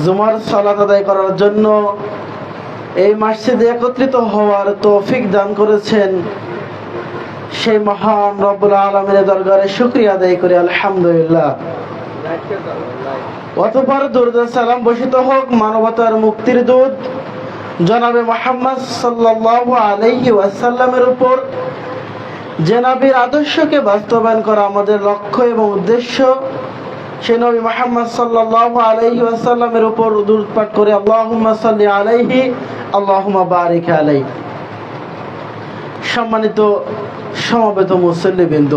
জুমার সালাত আদায় করার জন্য এই মসজিদে একত্রিত হওয়ার তৌফিক দান করেছেন, সেই মহান রব্বুল আলামিনের দরবারে শুকরিয়া আদায় করি আলহামদুলিল্লাহ। অতঃপর দরুদ ও সালাম বর্ষিত হোক মানবতার মুক্তির দূত জনাবে মুহাম্মদ সাল্লাল্লাহু আলাইহি ওয়াসাল্লামের উপর, যে নবীর আদর্শকে বাস্তবায়ন করা আমাদের লক্ষ্য এবং উদ্দেশ্য। সেই নবী মুহাম্মদ সাল্লাল্লাহু আলাইহি ওয়াসাল্লামের উপর দরুদ পাঠ করে আল্লাহুম্মা সাল্লি আলাইহি আল্লাহুম্মা বারিক আলাইহি। সম্মানিত সমবেত মুসল্লিবৃন্দ,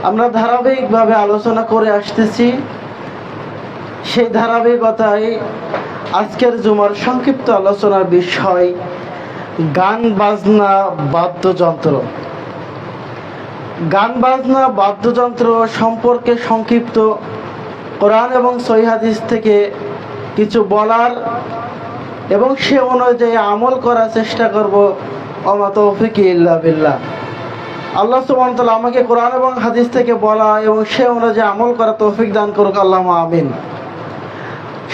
আমরা ধারাবাহিকভাবে আলোচনা করে আসতেছি। সেই ধারাবাহিকতায় আজকের জুমার সংক্ষিপ্ত আলোচনার বিষয় গান বাজনা বাদ্যযন্ত্র। গান বাজনা বাদ্যযন্ত্র সম্পর্কে সংক্ষিপ্ত কোরআন এবং সহিহ হাদিস থেকে কিছু বলার এবং সে অনুযায়ী আমল করার চেষ্টা করব। ওমা তৌফিক ইল্লা বিল্লাহ। আল্লাহ সুবহানাহু ওয়া তাআলা আমাকে কোরআন এবং হাদিস থেকে বলা এবং সে অনুযায়ী আমল করা তৌফিক দান করুক, আল্লাহুম্মা আমিন।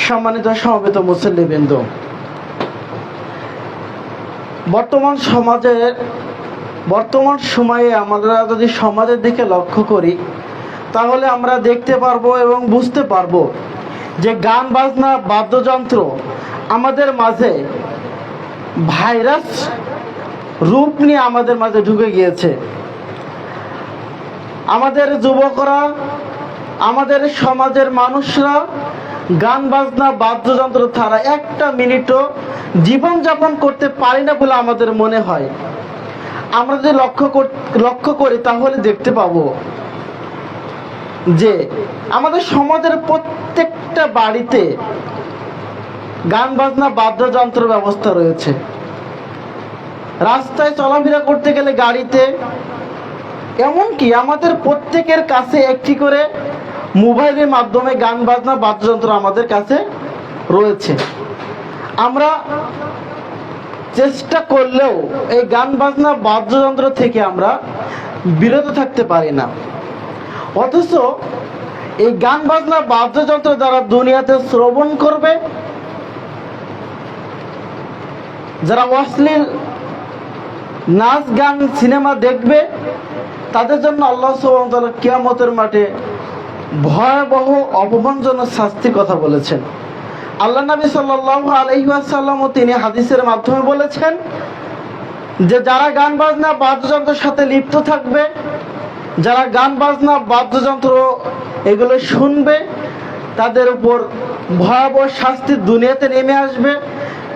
সম্মানিত সমবেত মুসল্লিবৃন্দ, বর্তমান সময়ে আমরা যদি সমাজের দিকে লক্ষ্য করি তাহলে আমরা দেখতে পারবো এবং বুঝতে পারবো যে গান বাজনা বাদ্যযন্ত্র আমাদের মাঝে ভাইরাস রূপ নিয়ে আমাদের মাঝে ঢুকে গিয়েছে। আমাদের যুবকরা, আমাদের সমাজের মানুষরা গান বাজনা বাদ্যযন্ত্র ছাড়া একটা মিনিটও জীবনযাপন করতে পারি না বলে আমাদের মনে হয়। আমরা যদি লক্ষ্য করি তাহলে দেখতে পাবো যে আমাদের সমাজের প্রত্যেকটা বাড়িতে গান বাজনা বাদ্যযন্ত্র ব্যবস্থা রয়েছে। রাস্তায় চলাফেরা করতে গেলে, গাড়িতে, এমনকি আমাদের প্রত্যেকের কাছে একটি করে মোবাইলের মাধ্যমে গান বাজনা বাদ্যযন্ত্র আমাদের কাছে রয়েছে। আমরা চেষ্টা করলেও এই গান বাজনা বাদ্যযন্ত্র থেকে আমরা বিরত থাকতে পারি না। অথচ এই গান বাজনা বাদ্যযন্ত্র দ্বারা দুনিয়াতে শ্রবণ করবে, যারা অশ্লীল নাচ গান সিনেমা দেখবে, তাদের জন্য আল্লাহ সুবহানাহু ওয়া তাআলা কিয়ামতের মাঠে ভয়াবহ অপমানজনক শাস্তির কথা বলেছেন। আল্লাহ নবী সাল্লাল্লাহু আলাইহি ওয়াসাল্লাম তিনি হাদিসের মাধ্যমে বলেছেন যে যারা গান বাজনা বাদ্যযন্ত্রের সাথে লিপ্ত থাকবে, যারা গান বাজনা বাদ্যযন্ত্র এগুলো শুনবে, তাদের উপর ভয়াবহ শাস্তি দুনিয়াতে নেমে আসবে।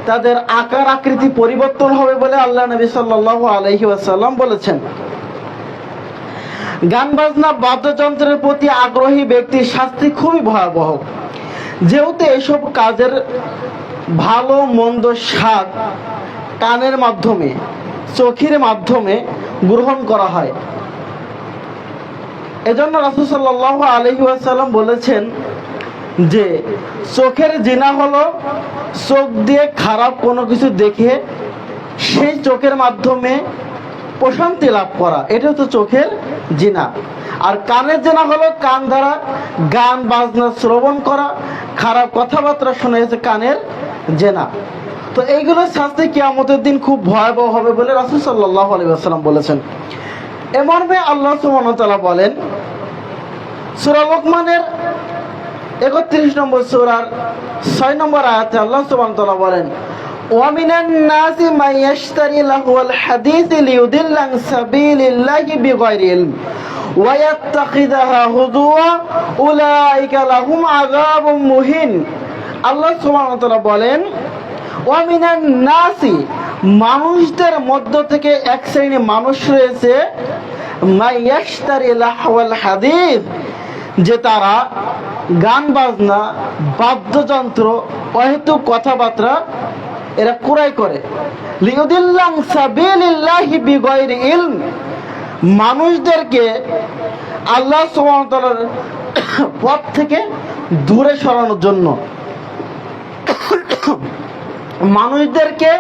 তাদের আকার আকৃতি পরিবর্তন হবে বলে আল্লাহ নবী সাল্লাল্লাহু আলাইহি ওয়াসাল্লাম বলেছেন। গান বাজনা বাদ্যযন্ত্রের প্রতি আগ্রহী ব্যক্তির শাস্তি খুবই ভয়াবহ, যেহেতু এসব কাজের ভালো মন্দ স্বাদ কানের মাধ্যমে, চোখের মাধ্যমে গ্রহণ করা হয়। এজন্য রাসূল সাল্লাল্লাহু আলাইহি ওয়াসাল্লাম বলেছেন যে চোখের জিনা হলো চোখ দিয়ে খারাপ কোনো কিছু দেখে সেই চোখের মাধ্যমে প্রশান্তি লাভ করা, এটা হচ্ছে চোখের জিনা। আর কানের জিনা হলো কান দ্বারা গান বাজনা শ্রবণ করা, খারাপ কথাবার্তা শোনা, হচ্ছে কানের জিনা। তো এইগুলোর শাস্তি কিয়ামতের দিন খুব ভয়াবহ হবে বলে রাসূল সাল্লাল্লাহু আলাইহি ওয়াসাল্লাম বলেছেন। এমর্মে আল্লাহ সুবহানাহু ওয়া তাআলা বলেন সূরা লুকমানের 31 নম্বর সূরার 6 নম্বর আয়াতে আল্লাহ সুবহানাহু ওয়া তাআলা বলেন ওয়া মিনান নাসি মান ইয়াশতারি লাহুল হাদিস লিয়ুদিল্লা আন সাবিলিল্লাহি বিগাইরি ইলম ওয়া ইয়াত্তাখিযাহা হুজুয়া উলাইকা লাহুম আযাবুম মুহিন। আল্লাহ সুবহানাহু ওয়া তাআলা বলেন ওয়া মিনান নাসি, মানুষদের মধ্য থেকে এক শ্রেণীর মানুষ রয়েছে, মান ইয়াশতারি লাহুল হাদিস, যে তারা গান বাজনা বাদ্যযন্ত্র অহেতুক কথাবার্তা এরা ক্রয় করে, লিয়ুদিল্লা আন সাবিলিল্লাহি বিগাইরি ইলম, মানুষদেরকে আল্লাহ সুবহানাহু ওয়া তাআলার পথ থেকে দূরে সরানোর জন্য, মানুষদেরকে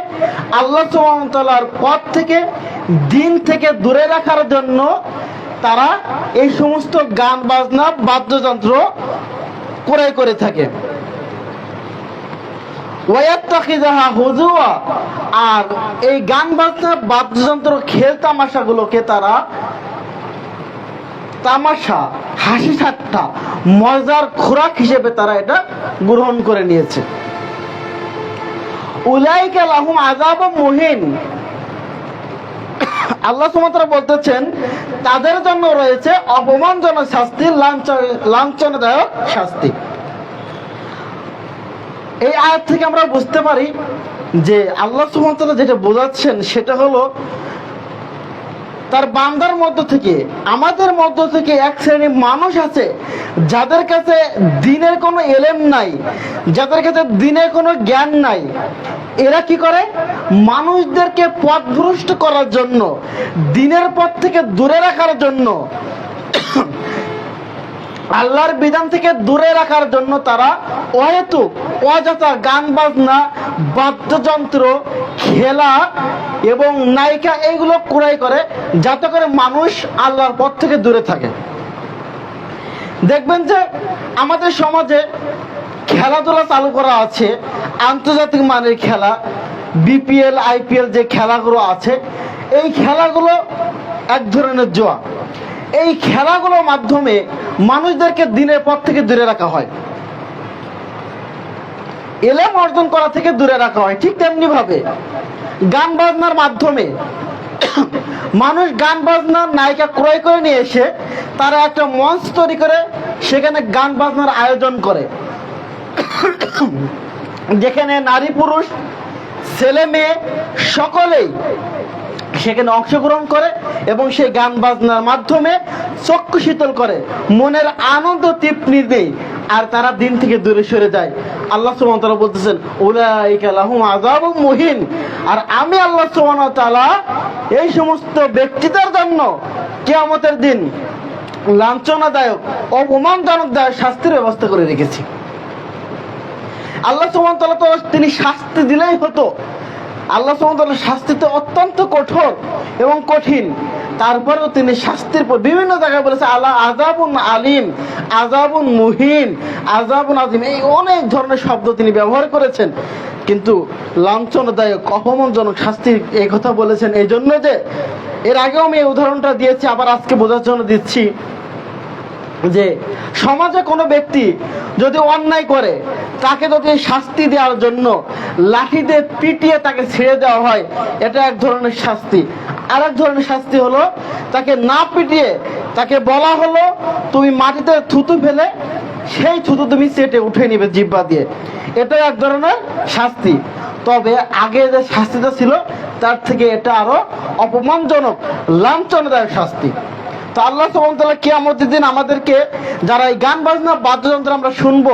আল্লাহ সুবহানাহু ওয়া তাআলার পথ থেকে, দিন থেকে দূরে রাখার জন্য তারা এই সমস্ত গান বাজনা বাদ্যযন্ত্র ক্রয় করে থাকে। ওয়াত্তাখিযাহা হুজুয়া, আর এই গান বাজনা বাদ্যযন্ত্র খেল তামাশাগুলোকে তারা তামাশা, হাসি ঠাট্টা, মজার খোরাক হিসেবে তারা এটা গ্রহণ করে নিয়েছে। উলাইকা লাহুম আযাবুম মুহিন, আল্লাহ সুবহানাহু ওয়া তাআলা বলতেছেন তাদের জন্য রয়েছে অপমানজনক শাস্তি, লাঞ্ছনাদায়ক শাস্তি। এই আয়াত থেকে আমরা বুঝতে পারি যে আল্লাহ সুবহানাহু ওয়া তাআলা যেটা বোঝাচ্ছেন সেটা হলো তার বান্দার মধ্য থেকে, আমাদের মধ্য থেকে এক শ্রেণীর মানুষ আছে যাদের কাছে দ্বীনের কোনো ইলম নাই, যাদের কাছে দ্বীনের কোনো জ্ঞান নাই। এরা কি করে? মানুষদেরকে পথভ্রষ্ট করার জন্য, দ্বীনের পথ থেকে দূরে রাখার জন্য, আল্লাহর বিধান থেকে দূরে রাখার জন্য তারা অহেতুক অযথা গান বাজনা, বাদ্যযন্ত্র, খেলা এবং নায়িকা এইগুলো ক্রয় করে, যাতে করে মানুষ আল্লাহর পথ থেকে দূরে থাকে। দেখবেন যে আমাদের সমাজে খেলাধুলা চালু করা আছে, আন্তর্জাতিক মানের খেলা, বিপিএল, আইপিএল যে খেলাগুলো আছে, এই খেলাগুলো এক ধরনের জুয়া। এই খেলাগুলোর মাধ্যমে মানুষদেরকে দ্বীনের পথ থেকে দূরে রাখা হয়, ইলম অর্জন করা থেকে দূরে রাখা হয়। ঠিক তেমনি ভাবে গান বাজনার মাধ্যমে মানুষ গান বাজনার নায়িকা ক্রয় করে নিয়ে এসে তারা একটা মঞ্চ তৈরি করে সেখানে গান বাজনার আয়োজন করে, যেখানে নারী পুরুষ ছেলে মেয়ে সকলেই সেখানে অংশগ্রহণ করে এবং সেই গান বাজনার মাধ্যমে চক্ষু শীতল করে, মনের আনন্দ তৃপ্তি দেয়, আর তারা দিন থেকে দূরে সরে যায়। আল্লাহ সুবহানাহু ওয়া তাআলা বলতেছেন উলাইকা লাহুম আযাবুম মুহিন, আর আমি আল্লাহ সুবহানাহু ওয়া তাআলা এই সমস্ত ব্যক্তিদের জন্য কিয়ামতের দিন লাঞ্ছনাদায়ক, অপমানজনক শাস্তির ব্যবস্থা করে রেখেছি। আল্লাহ সুবহানাহু ওয়া তাআলা তো তিনি শাস্তি দিলেই হতো, আল্লাহ সুবহানাহু ওয়া তাআলার শাস্তি তো অত্যন্ত কঠোর এবং কঠিন, তারপরেও তিনি শাস্তির পর বিভিন্ন জায়গায় বলেছে আল্লাহ আযাবুন আলিম, আযাবুন মুহিন, আযাবুন আযীম, এই অনেক ধরনের শব্দ তিনি ব্যবহার করেছেন। কিন্তু লাঞ্ছনাদায়ক, অপমানজনক শাস্তি এই কথা বলেছেন এই জন্য যে, এর আগেও আমি এই উদাহরণটা দিয়েছি, আবার আজকে বোঝার জন্য দিচ্ছি যে সমাজে কোনো ব্যক্তি যদি অন্যায় করে তাকে যদি শাস্তি দেওয়ার জন্য লাঠি দিয়ে পিটিয়ে তাকে ছেড়ে দেওয়া হয়, এটা এক ধরনের শাস্তি। আর এক ধরনের শাস্তি হলো তাকে না পিটিয়ে তাকে বলা হলো তুমি মাটিতে থুতু ফেলে সেই থুতু তুমি চেটে উঠে নিবে জিহ্বা দিয়ে, এটা এক ধরনের শাস্তি। তবে আগে যে শাস্তিটা ছিল তার থেকে এটা আরো অপমানজনক, লাঞ্ছনাদায়ক শাস্তি। তো আল্লাহ সুবহানাহু ওয়া তাআলা কিয়ামতের দিন আমাদেরকে, যারা এই গান বাজনা বাদ্যযন্ত্র আমরা শুনবো,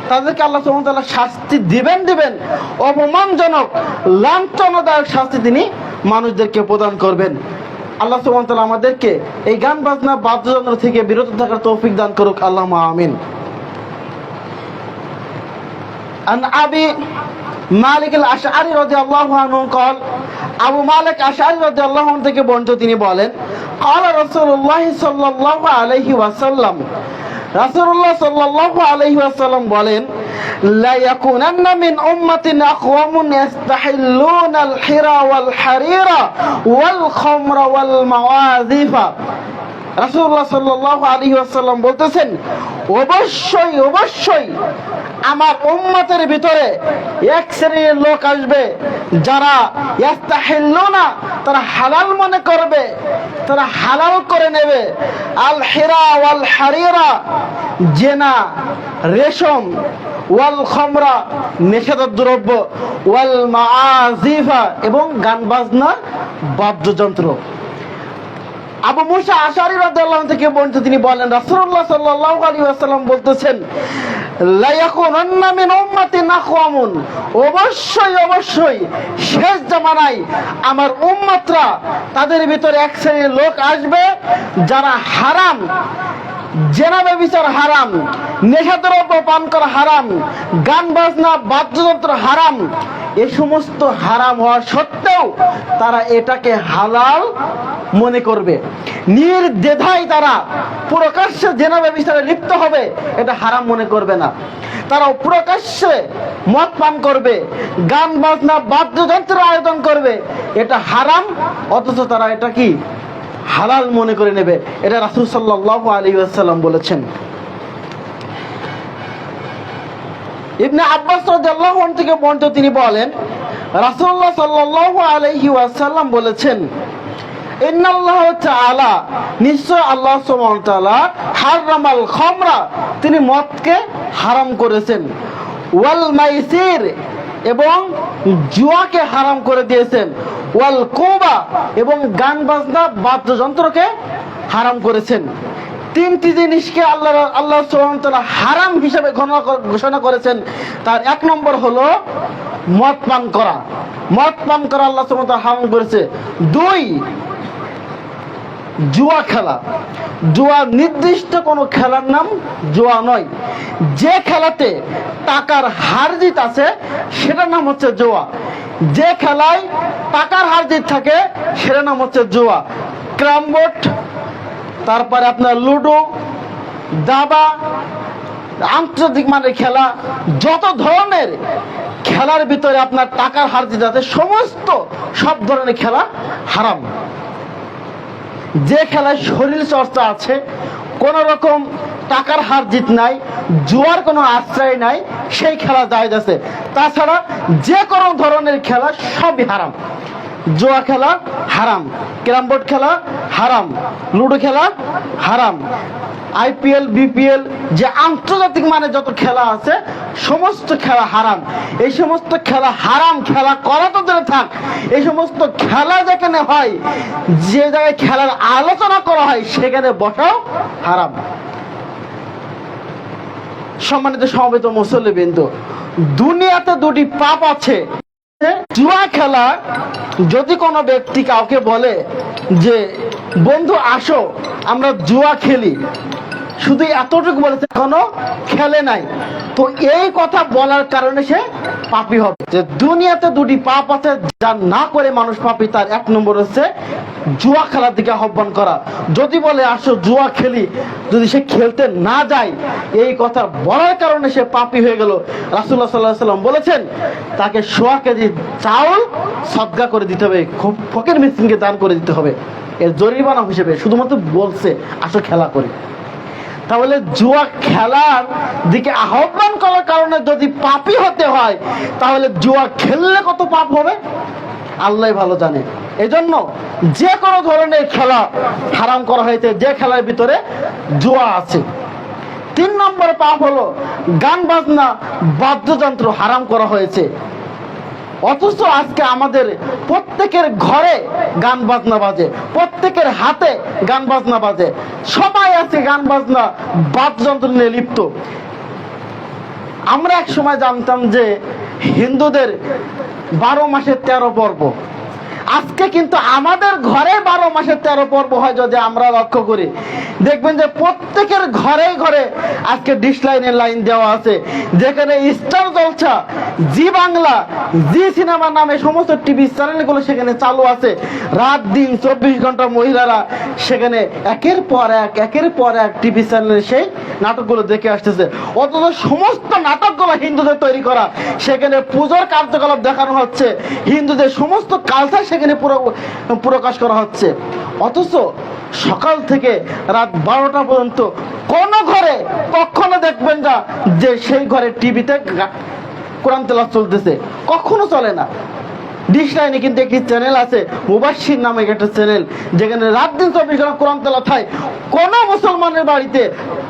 তাদেরকে আল্লাহ সুবহানাহু ওয়া তাআলা শাস্তি দিবেন, অপমানজনক লাঞ্ছনাদায়ক শাস্তি তিনি মানুষদেরকে প্রদান করবেন। আল্লাহ সুবহানাহু ওয়া তাআলা আমাদেরকে এই গান বাজনা বাদ্যযন্ত্র থেকে বিরত থাকার তৌফিক দান করুক, আল্লাহুম্মা আমিন। আন আবি মালিক আল-আশআরী রাদিয়াল্লাহু আনহু قال, আবু মালিক আশআরী রাদিয়াল্লাহু আনহু থেকে বর্ণিত, তিনি বলেন قال রাসূলুল্লাহ সাল্লাল্লাহু আলাইহি ওয়াসাল্লাম, রাসূলুল্লাহ সাল্লাল্লাহু আলাইহি ওয়াসাল্লাম বলেন লা ইয়াকুনান্না মিন উম্মাতিন আকওয়ামুন ইস্তাহিল্লুনা আল-হিরা ওয়াল হারিরা ওয়াল খামরা ওয়াল মাওয়াজিফা। রাসূলুল্লাহ সাল্লাল্লাহু আলাইহি ওয়াসাল্লাম বলতেছেন অবশ্যই আমার উম্মতের ভিতরে এক শ্রেণীর লোক আসবে যারা ইস্তাহিল্লুনা, তারা হালাল মনে করবে, তারা হালাল করে নেবে, আল হিরা ওয়াল হারিরা, জেনা, রেশম, ওয়াল খামরা, নেশাদার দ্রব্য, ওয়াল মাআজিফা, এবং গান বাজনা বাদ্যযন্ত্র। আবু মুসা আশআরী রাদিয়াল্লাহু আনহু থেকে বর্ণিত, তিনি বলেন রাসূলুল্লাহ সাল্লাল্লাহু আলাইহি ওয়াসাল্লাম বলতেছেন লা ইয়াকুনান্না মিন উম্মাতিন আকওয়ামুন, অবশ্যই শেষ জামানায় আমার উম্মতরা, তাদের ভিতরে এক শ্রেণীর লোক আসবে যারা হারাম, জেনা ব্যভিচার হারাম, নেশাদ্রব্য পান করা হারাম, গান বাজনা বাদ্যযন্ত্র হারাম, এ সমস্ত হারাম হওয়া সত্ত্বেও তারা এটাকে হালাল মনে করবে, নির্দ্বিধায় তারা প্রকাশ্যে জেনা ব্যভিচারে লিপ্ত হবে, এটা হারাম মনে করবে না। তারাও প্রকাশ্যে মদ পান করবে, গান বাজনা বাদ্যযন্ত্রের আয়োজন করবে, এটা হারাম, অথচ তারা এটা কি হালাল মনে করে নেবে। এটা রাসূল সাল্লাল্লাহু আলাইহি ওয়াসাল্লাম বলেছেন। ইবনে আব্বাস রাদিয়াল্লাহু আনহু থেকে বর্ণিত, তিনি বলেন রাসূলুল্লাহ সাল্লাল্লাহু আলাইহি ওয়াসাল্লাম বলেছেন, ইন্নাল্লাহ তাআলা, নিশ্চয় আল্লাহ সুবহানাহু ওয়া তাআলা, হারামাল খামরা, তিনি মদকে হারাম করেছেন, ওয়াল মাইসির, এবং জুয়াকে হারাম করে দিয়েছেন, ওয়াল কুবা, এবং গান বাজনা বাদ্যযন্ত্রকে হারাম করেছেন। তিনটি জিনিসকে আল্লাহ সুবহানাহু ওয়া তাআলা হারাম হিসেবে ঘোষণা করেছেন। তার এক নম্বর হলো মদ পান করা। মদ পান করা আল্লাহ সুবহানাহু ওয়া তাআলা হারাম করেছে। দুই, জুয়া খেলা। জুয়া নির্দিষ্ট কোনো খেলার নাম জুয়া নয়। যে খেলাতে টাকার হার জিত আছে সেটার নাম হচ্ছে জুয়া। যে খেলায় টাকার হার জিত থাকে সেটার নাম হচ্ছে জুয়া। ক্যারাম বোর্ড, তারপরে আপনার লুডো, দাবা, আন্তর্জাতিক মানের খেলা, যত ধরনের খেলার ভিতরে আপনার টাকার হার জিত আছে, সব ধরনের খেলা হারাম। যে খেলায় শরীর চর্চা আছে, কোন রকম টাকার হার জিত নাই, জুয়ার কোনো আশ্রয় নাই, সেই খেলা জায়েজ আছে। তাছাড়া যে কোনো ধরনের খেলা সবই হারাম। জুয়া খেলা হারাম, ক্যারাম বোর্ড খেলা হারাম, লুডো খেলা হারাম, আইপিএল, বিপিএল, যে আন্তর্জাতিক মানে যত খেলা আছে সমস্ত খেলা হারাম। এই সমস্ত খেলা হারাম, খেলা করা তো দূরে থাক, এই সমস্ত খেলা যেখানে হয়, যে জায়গায় খেলার আলোচনা করা হয় সেখানে বসাও হারাম। সম্মানিত সমবেত মুসল্লিবৃন্দ, দুনিয়াতে দুটি পাপ আছে। জুয়া খেলা, যদি কোনো ব্যক্তি কাউকে বলে যে বন্ধু আসো আমরা জুয়া খেলি, শুধু এতটুকু বলেছে, এখনো খেলে নাই, তো এই কথা বলার কারণে সে পাপী হবে। যে দুনিয়াতে দুটি পাপ আছে যা না করে মানুষ পাপী, তার এক নম্বর হচ্ছে জুয়া খেলার দিকে আহ্বান করা। যদি বলে আসো জুয়া খেলি, যদি সে খেলতে না যায়, এই কথা বলার কারণে সে পাপী হয়ে গেল। রাসূলুল্লাহ সাল্লাল্লাহু আলাইহি ওয়াসাল্লাম বলেছেন তাকে 100 কেজি চাউল সদকা করে দিতে হবে, ফকির মিসকিনকে দান করে দিতে হবে, এর জরিমানা হিসেবে। শুধুমাত্র বলছে আসো খেলা করি। তাহলে জুয়া খেলার দিকে আহ্বান করার কারণে যদি পাপী হতে হয়, তাহলে জুয়া খেললে কত পাপ হবে আল্লাহ ভালো জানে। এজন্য যে কোনো ধরনের খেলা হারাম করা হয়েছে, যে খেলার ভিতরে জুয়া আছে। 3 নম্বর পাপ হলো গান বাজনা বাদ্যযন্ত্র হারাম করা হয়েছে। অথচ আজকে আমাদের প্রত্যেকের ঘরে গান বাজনা বাজে, প্রত্যেকের হাতে গান বাজনা বাজে, সবাই আছে গান বাজনা বাদ্যযন্ত্র নিয়ে লিপ্ত। আমরা এক সময় জানতাম যে হিন্দুদের 12 মাসে 13 পর্ব। আজকে কিন্তু আমাদের ঘরে 12 মাসে 13 পর্ব হয়। যদি আমরা লক্ষ্য করি দেখবেন যে প্রত্যেকের ঘরে ঘরে আজকে ডিশ লাইনের লাইন দেওয়া আছে, যেখানে স্টার জলসা, জি বাংলা, জি সিনেমা নামে সমস্ত টিভি চ্যানেলগুলো সেখানে চালু আছে। রাত দিন 24 ঘন্টা মহিলারা সেখানে একের পর এক টিভি চ্যানেলে সেই নাটকগুলো দেখে আসতেছে। অথচ সমস্ত নাটকগুলো হিন্দুদের তৈরি করা, সেখানে পূজার কার্যকলাপ দেখানো হচ্ছে, হিন্দুদের সমস্ত কালচার সেখানে প্রকাশ করা হচ্ছে। অথচ সকাল থেকে রাত 12টা পর্যন্ত কোন ঘরে কখনো দেখবেন না যে সেই ঘরে টিভিতে কোরআন তেলাওয়াত চলতেছে, কখনো চলে না। ডিশ লাইনে কিন্তু একটি চ্যানেল আছে, মুবাশশির নামে একটা চ্যানেল, যেখানে রাত দিন 24 ঘন্টা কোরআন তেলাওয়াত হয়। কোন মুসলমানের বাড়িতে,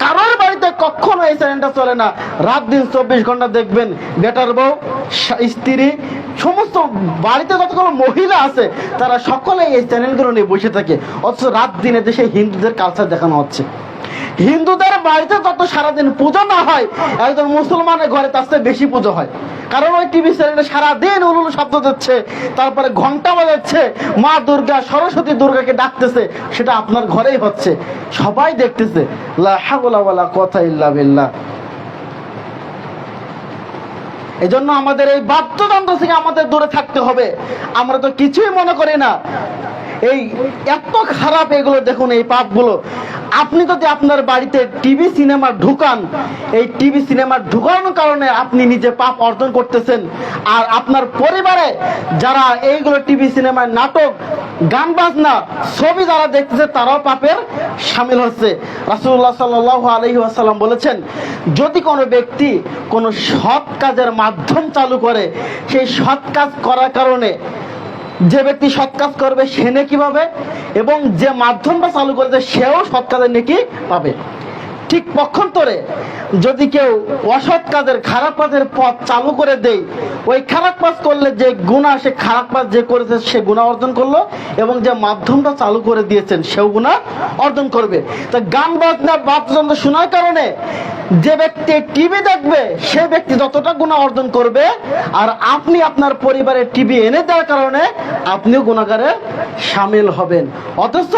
কারোর বাড়িতে কখনো এই চ্যানেলটা চলে না। রাত দিন 24 ঘন্টা দেখবেন বেটার বউ, স্ত্রী, সমস্ত বাড়িতে যতগুলো মহিলা আছে তারা সকলে এই চ্যানেলগুলো নিয়ে বসে থাকে। অথচ রাত দিনে দেশে হিন্দুদের কালচার দেখানো হচ্ছে। হিন্দুদের বাড়িতে যত সারাদিন পুজো না হয়, একজন মুসলমানের ঘরে তার চেয়ে বেশি পুজো হয়। কারণ ওই টিভি চ্যানেলে সারাদিন উলুলু শব্দ দিচ্ছে, তারপরে ঘন্টা বাজাচ্ছে, মা দুর্গা, সরস্বতী দুর্গাকে ডাকতেছে, সেটা আপনার ঘরেই হচ্ছে, সবাই দেখতেছে। লা হাওলা ওয়ালা কুওয়াতা ইল্লা বিল্লাহ। এজন্য আমাদের এই বাদ্যযন্ত্র থেকে আমাদের দূরে থাকতে হবে। আমরা তো কিছুই মনে করি না। এই এত খারাপ এগুলো, দেখুন এই পাপগুলো। আপনি যদি আপনার বাড়িতে টিভি সিনেমা ঢুকান, এই টিভি সিনেমা ঢুকানোর কারণে আপনি নিজে পাপ অর্জন করতেছেন, আর আপনার পরিবারে যারা এইগুলো টিভি সিনেমা, নাটক, গান বাজনা, ছবি যারা দেখতেছে তারাও পাপের শামিল হচ্ছে। রাসূলুল্লাহ সাল্লাল্লাহু আলাইহি ওয়াসাল্লাম বলেছেন, যদি কোনো ব্যক্তি কোনো সৎ কাজের মাধ্যম চালু করে, সেই সৎ কাজ করার কারণে যে ব্যক্তি সৎ কাজ করবে সে নেকি পাবে, এবং যে মাধ্যমটা চালু করেছে সেও সৎ কাজের নেকি পাবে। ঠিক পক্ষান্তরে যদি কেউ অসৎ কাজের, খারাপ কাজের পথ চালু করে দেয়, ওই খারাপ কাজ করলে যে গুনাহ, সে খারাপ কাজ যে করেছে সে গুনাহ অর্জন করলো, এবং যে মাধ্যমটা চালু করে দিয়েছেন সেও গুনাহ অর্জন করবে। তা গান বাজনা, বাদ্যযন্ত্র শোনার কারণে যে ব্যক্তি টিভি দেখবে সে ব্যক্তি যতটা গুনাহ অর্জন করবে, আর আপনি আপনার পরিবারের টিভি এনে দেওয়ার কারণে আপনিও গুনাহগারে শামিল হবেন। অথচ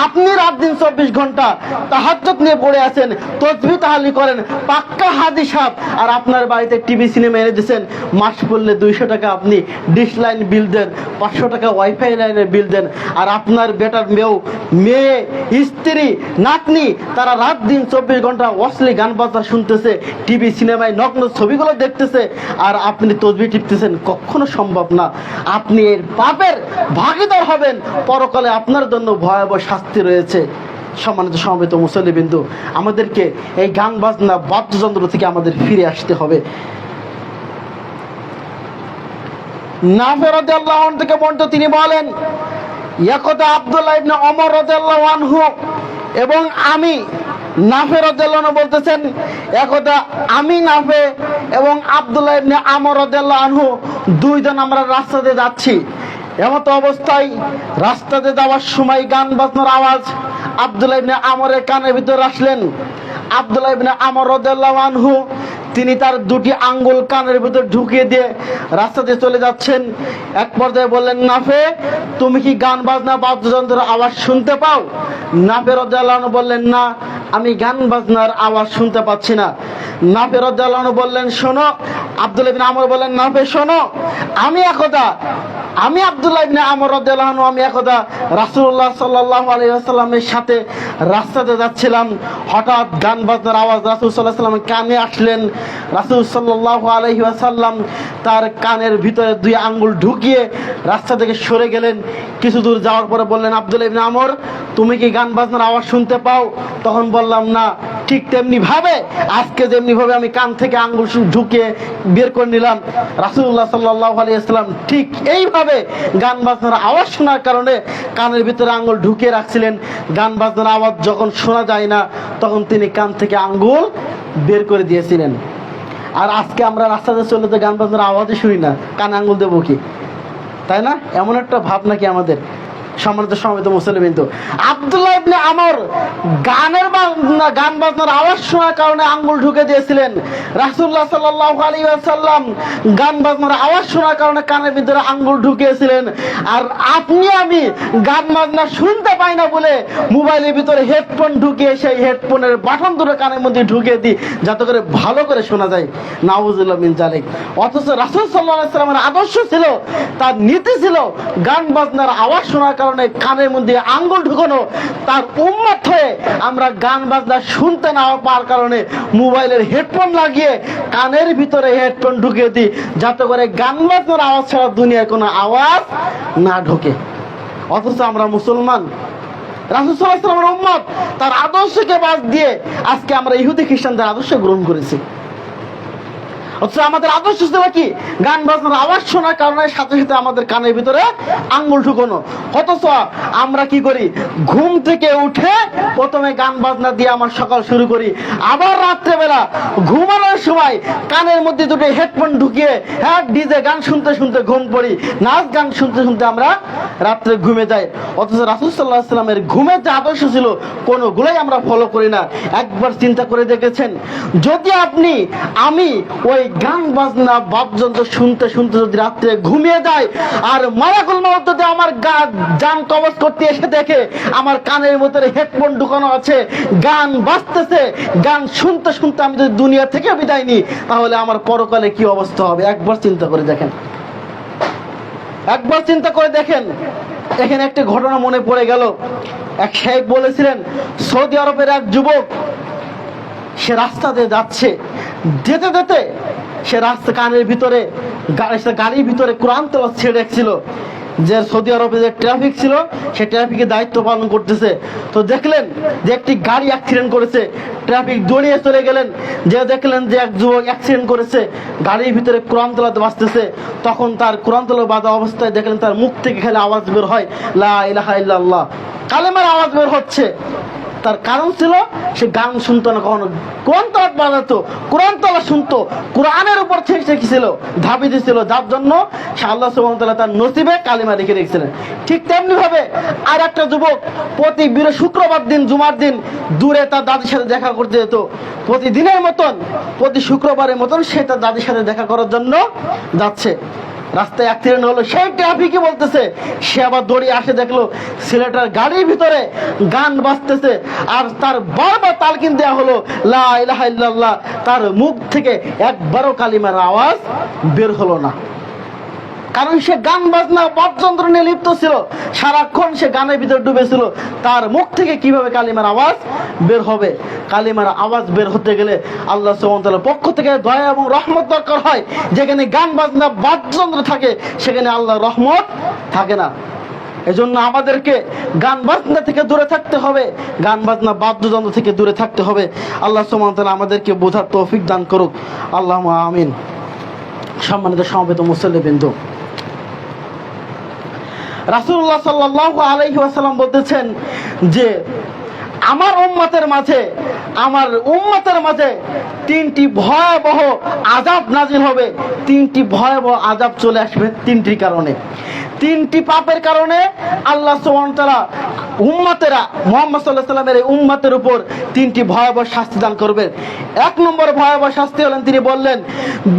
আপনি রাত দিন 24 ঘন্টা তাহাজ্জুদ নিয়ে পড়ে আছেন, তাসবিহ তাহলিল করেন, পাক্কা হাদিস সাহেব, আর আপনার বাড়িতে টিভি সিনেমা এনে দিয়েছেন। মাস পড়লে 200 টাকা আপনি ডিশ লাইন বিল দেন, 500 টাকা ওয়াইফাই লাইনের বিল দেন, আর আপনার বেটার মেয়ে, স্ত্রী, নাতনি তারা রাত দিন 24 ঘন্টা অশ্লীল গান বাজনা শুনতেছে, টিভি সিনেমায় নগ্ন ছবিগুলো দেখতেছে, আর আপনি তাসবিহ টিপতেছেন। কখনো সম্ভব না। আপনি এর পাপের ভাগীদার হবেন, পরকালে আপনার জন্য ভয়াবহ শাস্তি রয়েছে। সম্মানিত সমবেত মুসল্লিবৃন্দ, আমাদেরকে এই গান বাজনা, বাদ্যযন্ত্র থেকে আমাদের ফিরে আসতে হবে। নাফে রাদিয়াল্লাহু আনহু থেকে বর্ণিত, তিনি বলেন, একদা আব্দুল্লাহ ইবনে ওমর রাদিয়াল্লাহু আনহু এবং আমি, নাফে রাদিয়াল্লাহু আনহু বলতেছেন, একদা আমি, নাফে এবং আব্দুল্লাহ ইবনে আমর রাদিয়াল্লাহু আনহু দুইজন আমরা রাস্তাতে যাচ্ছি। এমত অবস্থায় রাস্তাতে যাওয়ার সময় গান বাজনার আওয়াজ আব্দুল্লাহ ইবনে আমরের কানের ভিতরে আসলেন। আব্দুল্লাহ ইবনে আমর রাদিয়াল্লাহু আনহু তিনি তার দুটি আঙ্গুল কানের ভিতর ঢুকিয়ে দিয়ে রাস্তাতে চলে যাচ্ছেন। এক পর্যায়ে বললেন, নাফে তুমি কি গান বাজনা, বাদ্যযন্ত্রের আওয়াজ শুনতে পাও? নাফে রাদিয়াল্লাহু আনহু বললেন, না, আমি গান বাজনার আওয়াজ শুনতে পাচ্ছি না। নাফে রাদিয়াল্লাহু আনহু বললেন, শোনো। আব্দুল্লাহ ইবনে আমর বললেন, নাফে শোনো, আমি আব্দুল্লাহ ইবনে আমর রাদিয়াল্লাহু আনহু আমি একদা রাসূলুল্লাহ সাল্লাল্লাহু আলাইহি ওয়াসাল্লামের সাথে রাস্তাতে যাচ্ছিলাম। হঠাৎ গান বাজনার আওয়াজ রাসূল সাল্লাল্লাহু আলাইহি ওয়াসাল্লামের কানে আসলেন। রাসূল সাল্লাল্লাহু আলাইহি ওয়াসাল্লাম তার কানের ভিতরে দুই আঙ্গুল ঢুকিয়ে রাস্তা থেকে সরে গেলেন। কিছু দূর যাওয়ার পরে বললেন, আব্দুল্লাহ ইবনে আমর তুমি কি গান বাজনার আওয়াজ শুনতে পাও? তখন বললাম, না। ঠিক তেমনি ভাবে আজকে যেমনি ভাবে আমি কান থেকে আঙ্গুল ঢুকিয়ে বের করে নিলাম, রাসূলুল্লাহ সাল্লাল্লাহু আলাইহি ওয়াসাল্লাম ঠিক এইভাবে গান বাজনার আওয়াজ শোনার কারণে কানের ভিতরে আঙ্গুল ঢুকিয়ে রাখছিলেন। গান বাজনার আওয়াজ যখন শোনা যায় না তখন তিনি কান থেকে আঙ্গুল বের করে দিয়েছিলেন। আর আজকে আমরা রাস্তাতে চলে তো গান বাজনার আওয়াজই শুনি না, কানে আঙ্গুল দেবো কি? তাই না? এমন একটা ভাব নাকি আমাদের? সম্মানিত সমবেত মুসলিমিন, তো আব্দুল্লাহ ইবনে আমর গান বাজনার আওয়াজ শোনার কারণে আঙ্গুল ঢুকে দিয়েছিলেন। রাসূলুল্লাহ সাল্লাল্লাহু আলাইহি ওয়াসাল্লাম গান বাজনার আওয়াজ শোনার কারণে কানের ভিতরে আঙ্গুল ঢুকিয়েছিলেন। আর আপনি আমি গান বাজনা শুনতে পাই না বলে মোবাইলের ভিতরে হেডফোন ঢুকিয়ে সেই হেডফোনের বাটন দুটো কানের মধ্যে ঢুকিয়ে দিই যাতে করে ভালো করে শোনা যায়। নাউযুবিল্লাহ মিন যালিক। অথচ রাসূল সাল্লাল্লাহু আলাইহি ওয়াসাল্লামের আদর্শ ছিল, তার নীতি ছিল, গান বাজনার আওয়াজ শোনার কারণে কানের মধ্যে আঙ্গুল ঢুকানো। তার উম্মত হয়ে আমরা গান বাজনা শুনতে না পাওয়ার কারণে মোবাইলের হেডফোন লাগিয়ে কানের ভিতরে হেডফোন ঢুকিয়ে দিই যাতে করে গান বাজনার আওয়াজ ছাড়া দুনিয়ার কোনো আওয়াজ না ঢোকে। অথচ আমরা মুসলমান, রাসূল সাল্লাল্লাহু আলাইহি ওয়াসাল্লামের উম্মত, তার আদর্শকে বাদ দিয়ে আজকে আমরা ইহুদি খ্রিস্টানদের আদর্শ গ্রহণ করেছি। অথচ আমাদের আদর্শ ছিল কি? গান বাজনার আওয়াজ শোনার কারণে সাথে সাথে আমাদের কানের ভিতরে আঙ্গুল ঢুকানো। অথচ আমরা কি করি? ঘুম থেকে উঠে প্রথমে গান বাজনা দিয়ে আমার সকাল শুরু করি, আবার রাত্রেবেলা ঘুমানোর সময় কানের মধ্যে দুটো হেডফোন ঢুকিয়ে ডিজে গান শুনতে শুনতে ঘুম পড়ি, নাচ গান শুনতে শুনতে আমরা রাত্রে ঘুমে যাই। অথচ রাসূল সাল্লাল্লাহু আলাইহি ওয়াসাল্লামের ঘুমের যে আদর্শ ছিল কোনোগুলোই আমরা ফলো করি না। একবার চিন্তা করে দেখেছেন, যদি আমি ওই গান বাজনা বাদ্যযন্ত্র শুনতে শুনতে যদি রাত্রে ঘুমিয়ে যায় আর মালাকুল মউত যদি আমার জান কবজ করতে এসে দেখে আমার কানের ভিতরে হেডফোন ঢুকানো আছে, গান বাজতেছে, গান শুনতে শুনতে আমি যদি দুনিয়া থেকে বিদায় নিই তাহলে আমার পরকালে কি অবস্থা হবে? একবার চিন্তা করে দেখেন। এখানে একটি ঘটনা মনে পড়ে গেল। এক শেখ বলেছিলেন, সৌদি আরবের এক যুবক সে রাস্তা দিয়ে যাচ্ছে, যেতে যেতে সে রাস্তা কানের ভিতরে গাড়ির ভিতরে কোরআন তেলাওয়াত ছেড়ে রেখেছিল। যে সৌদি আরবে যে ট্রাফিক ছিল, সে ট্রাফিকের দায়িত্ব পালন করতেছে। তো দেখলেন যে একটি গাড়ি অ্যাক্সিডেন্ট করেছে, ট্রাফিক দৌড়িয়ে চলে গেলেন, যে দেখলেন যে এক যুবক অ্যাক্সিডেন্ট করেছে, গাড়ির ভিতরে কোরআন তেলাওয়াত বাজতেছে। তখন তার কোরআন তেলাওয়াত বাজা অবস্থায় দেখলেন তার মুখ থেকে খালি আওয়াজ বের হয়, লা ইলাহা ইল্লাল্লাহ, কালেমার আওয়াজ বের হচ্ছে। তার কারণ ছিল সে গান শুনতো না, কখনো কোরআন তেলাওয়াত বাজাতো, কোরআন তেলাওয়াত শুনতো, কোরআনের উপর ছিল ধাবিত ছিল, যার জন্য সে আল্লাহ সুবহানাহু ওয়া তাআলা তার নসিবে কালিমা রেখে রেখেছিলেন। ঠিক তেমনি ভাবে আর একটা যুবক প্রতি শুক্রবার দিন, জুমার দিন দূরে তার দাদির সাথে দেখা করতে যেত। প্রতিদিনের মতন, প্রতি শুক্রবারের মতন সে তার দাদির সাথে দেখা করার জন্য যাচ্ছে। রাস্তায় অ্যাক্সিডেন্ট হলো, সেই ট্রাফিকই বলতেছে, সে আবার দৌড়িয়ে আসে, দেখলো ছেলেটার গাড়ির ভিতরে গান বাজতেছে আর তার বারবার তালকিন দেওয়া হলো, লা ইলাহা ইল্লাল্লাহ। তার মুখ থেকে একবারও কালিমার আওয়াজ বের হলো না, কারণ সে গান বাজনা বাদ্যযন্ত্র নিয়ে লিপ্ত ছিল, সারাক্ষণ সে গানের ভিতরে ডুবেছিল। তার মুখ থেকে কিভাবে কালিমার আওয়াজ বের হবে? কালিমার আওয়াজ বের হতে গেলে আল্লাহ সুবহানাহু ওয়া তাআলার পক্ষ থেকে দয়া এবং রহমত দরকার হয়। যেখানে গান বাজনা বাদ্যযন্ত্র থাকে সেখানে আল্লাহর রহমত থাকে না। এজন্য আমাদেরকে গান বাজনা থেকে দূরে থাকতে হবে, গান বাজনা বাদ্যযন্ত্র থেকে দূরে থাকতে হবে। আল্লাহ সুবহানাহু ওয়া তাআলা আমাদেরকে বোঝার তৌফিক দান করুক, আল্লাহুম্মা আমিন। সম্মানিত সমবেত মুসল্লিবৃন্দ, রাসূলুল্লাহ সাল্লাল্লাহু আলাইহি ওয়াসাল্লাম বলতেছেন যে আমার উম্মতের মাঝে তিনটি ভয়াবহ আযাব নাজিল হবে, তিনটি ভয়াবহ আযাব চলে আসবে তিনটি কারণে। তিনটি পাপের কারণে আল্লাহ সুবহানাহু ওয়া তাআলা উম্মতেরা মুহাম্মদ সাল্লাল্লাহু আলাইহি ওয়াসাল্লামের এই উম্মতের উপর তিনটি ভয়াবহ শাস্তি দান করবেন। এক নম্বর ভয়াবহ শাস্তি হলেন, তিনি বললেন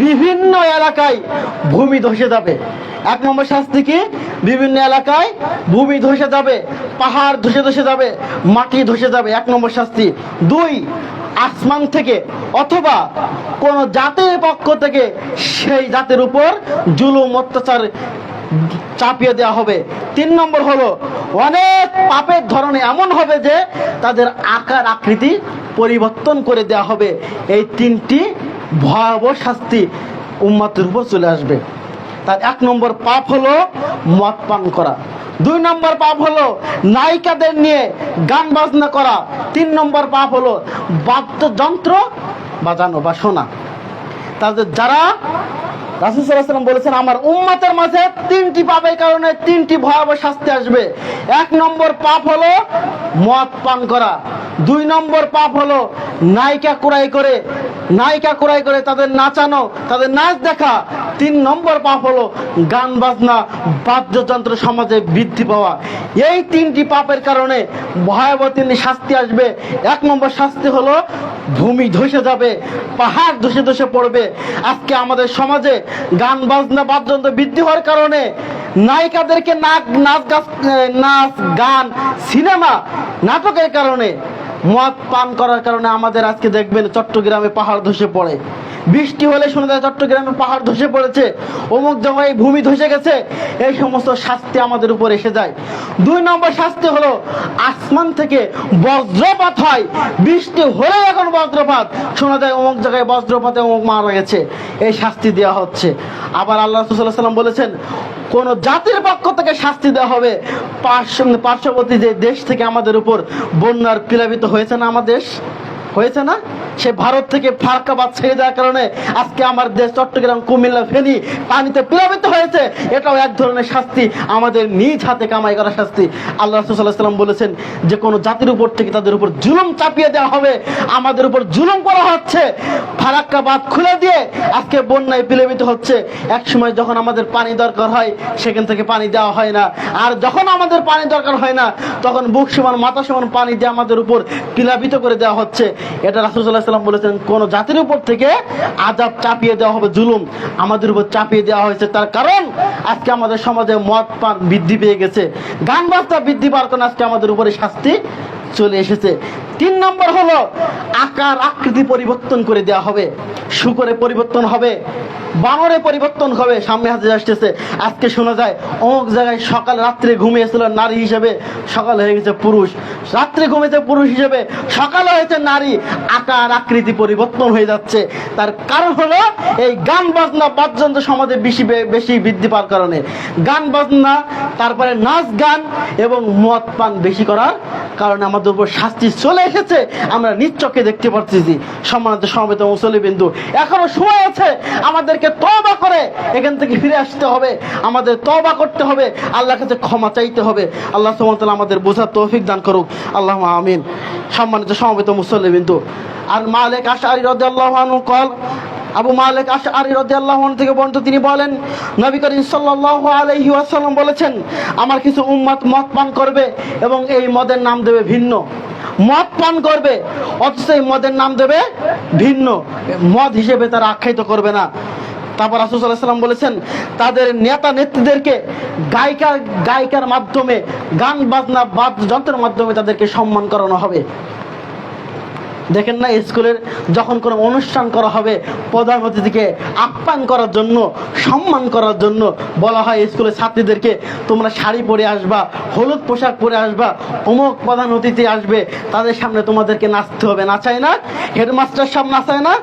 বিভিন্ন এলাকায় ভূমি ধসে যাবে। এক নম্বর শাস্তি কি? বিভিন্ন এলাকায় ভূমি ধসে যাবে, পাহাড় ধসে যাবে, মাটি ধসে যাবে, এক নম্বর শাস্তি। দুই, আসমান থেকে অথবা কোন জাতির পক্ষ থেকে সেই জাতির উপর জুলুম অত্যাচার চাপিয়ে দেওয়া হবে। তিন নম্বর হলো অনেক পাপের ধরনে এমন হবে যে তাদের আকার আকৃতি পরিবর্তন করে দেওয়া হবে। এই তিনটি ভয়াবহ শাস্তি উম্মতের উপর চলে আসবে। তার এক নম্বর পাপ হলো মদ পান করা, দুই নম্বর পাপ হলো নায়িকাদের নিয়ে গান বাজনা করা, তিন নম্বর পাপ হলো বাদ্যযন্ত্র বাজানো বা শোনা। তাদের যারা রাসূল সাল্লাল্লাহু আলাইহি ওয়াসাল্লাম বলেছেন আমার উম্মতের মাঝে তিনটি পাপের কারণে তিনটি ভয়াবহ শাস্তি আসবে। এক নম্বর পাপ হলো মদ পান করা, দুই নম্বর পাপ হলো নায়িকা ক্রয় করে তাদের নাচানো, তাদের নাচ দেখা, তিন নম্বর পাপ হলো গান বাজনা বাদ্যযন্ত্র সমাজে বৃদ্ধি পাওয়া। এই তিনটি পাপের কারণে ভয়াবহ তিনটি শাস্তি আসবে। এক নম্বর শাস্তি হলো ভূমি ধসে যাবে, পাহাড় ধসে পড়বে। আজকে আমাদের সমাজে গান বাজনা বাদ্যযন্ত্র বৃদ্ধি হওয়ার কারণে নায়িকাদেরকে নাচ গান সিনেমা নাটকের কারণে, মদ পান করার কারণে আমাদের আজকে দেখবেন চট্টগ্রামে পাহাড় ধসে পড়ে। বৃষ্টি হলে শোনা যায় চট্টগ্রামে পাহাড় ধসে পড়েছে, অমুক জায়গায় ভূমি ধসে গেছে। এই সমস্ত শাস্তি আমাদের উপর এসে যায়। দুই নম্বর শাস্তি হলো আসমান থেকে বজ্রপাত হয়, বৃষ্টি হলে এখন বজ্রপাত, শোনা যায় অমুক জায়গায় বজ্রপাতে অমুক মারা গেছে, এই শাস্তি দেওয়া হচ্ছে। আবার আল্লাহ রাসূল সাল্লাল্লাহু আলাইহি ওয়াসাল্লাম বলেছেন কোন জাতির পক্ষ থেকে শাস্তি দেওয়া হবে। পার্শ্ববর্তী যে দেশ থেকে আমাদের উপর বন্যার প্লাবিত হয়েছে না, আমার দেশ হয়েছে না, সে ভারত থেকে ফারাক্কাবাদ ছেড়ে যাওয়ার কারণে আজকে আমার দেশ চট্টগ্রাম, কুমিল্লা, ফেনী পানিতে প্লাবিত হয়েছে। এটাও এক ধরনের শাস্তি, আমাদের নিজ হাতে কামাই করা শাস্তি। আল্লাহ রাসূল সাল্লাল্লাহু আলাইহি ওয়াসাল্লাম বলেছেন যে কোনো জাতির উপর থেকে তাদের উপর জুলুম চাপিয়ে দেওয়া হবে, আমাদের উপর জুলুম করা হচ্ছে। ফারাক্কাবাদ খুলে দিয়ে আজকে বন্যায় প্লাবিত হচ্ছে। এক সময় যখন আমাদের পানি দরকার হয় সেখান থেকে পানি দেওয়া হয় না, আর যখন আমাদের পানি দরকার হয় না তখন বুক সমান মাথা সমান পানি দিয়ে আমাদের উপর প্লাবিত করে দেওয়া হচ্ছে। এটা রাসূল সাল্লাল্লাহু আলাইহি ওয়াসাল্লাম বলেছেন কোন জাতির উপর থেকে আযাব চাপিয়ে দেওয়া হবে, জুলুম আমাদের উপর চাপিয়ে দেওয়া হয়েছে। তার কারণ আজকে আমাদের সমাজে মদ পান বৃদ্ধি পেয়ে গেছে, গান বাজনা বৃদ্ধি পাওয়ার কারণে আজকে আমাদের উপরে শাস্তি চলে এসেছে। 3 নম্বর হলো আকার আকৃতি পরিবর্তন করে দেওয়া হবে, শুকরে পরিবর্তন হবে, বানরে পরিবর্তন হবে। সামনে হাতে আসতেছে, আজকে শোনা যায় অমুক জায়গায় সকাল রাত্রে ঘুমিয়েছিল নারী হিসেবে, সকাল হয়ে গেছে পুরুষ, রাত্রে ঘুমিয়েছে পুরুষ হিসেবে, সকাল হয়েছে নারী। আকার আকৃতি পরিবর্তন হয়ে যাচ্ছে। তার কারণ হলো এই গান বাজনা বাদ্যযন্ত্র সমাজে বেশি বৃদ্ধি পাওয়ার কারণে, গান বাজনা, তারপরে নাচ গান এবং মদ পান বেশি করার কারণে আমাদের উপর শাস্তি চলে এসেছে, আমরা নিজ চোখে দেখতে পাচ্ছি। সম্মানিত সমবেত মুসল্লিবৃন্দু, এখনো সময় আছে, আমাদেরকে তওবা করে এখান থেকে ফিরে আসতে হবে, আমাদের তওবা করতে হবে, আল্লাহর কাছে ক্ষমা চাইতে হবে। আল্লাহ সুবহানাহু ওয়া তাআলা আমাদের বোঝার তৌফিক দান করুক, আল্লাহুম্মা আমিন। সম্মানিত সমবেত মুসল্লিবৃন্দু, আর মালিক আশআরী রাদিয়াল্লাহু আনহু قال, আবু মালিক আশআরী রাদিয়াল্লাহু আনহু থেকে বর্ণিত, তিনি বলেন নবী করিম সাল্লাল্লাহু আলাইহি ওয়াসাল্লাম বলেছেন, আমার কিছু উম্মত মদ পান করবে এবং এই মদের নাম দেবে ভিন্ন। মদ পান করবে অথচ এই মদের নাম দেবে ভিন্ন, মদ হিসেবে তারা আখ্যায়িত করবে না। তারপর রাসূল সাল্লাল্লাহু আলাইহি ওয়াসাল্লাম বলেছেন, তাদের নেতা নেত্রীদেরকে গায়িকার মাধ্যমে, গান বাজনা বাদ্যযন্ত্রের মাধ্যমে তাদেরকে সম্মান করানো হবে। দেখেন না, স্কুলের যখন কোনো অনুষ্ঠান করা হবে, প্রধান অতিথিকে আপ্যায়ন করার জন্য, সম্মান করার জন্য বলা হয় স্কুলের ছাত্রীদেরকে, তোমরা শাড়ি পরে আসবা, হলুদ পোশাক পরে আসবা, অমুক প্রধান অতিথি আসবে, তাদের সামনে তোমাদেরকে নাচতে হবে। নাচায় না? হেডমাস্টার সামনে নাচায় না?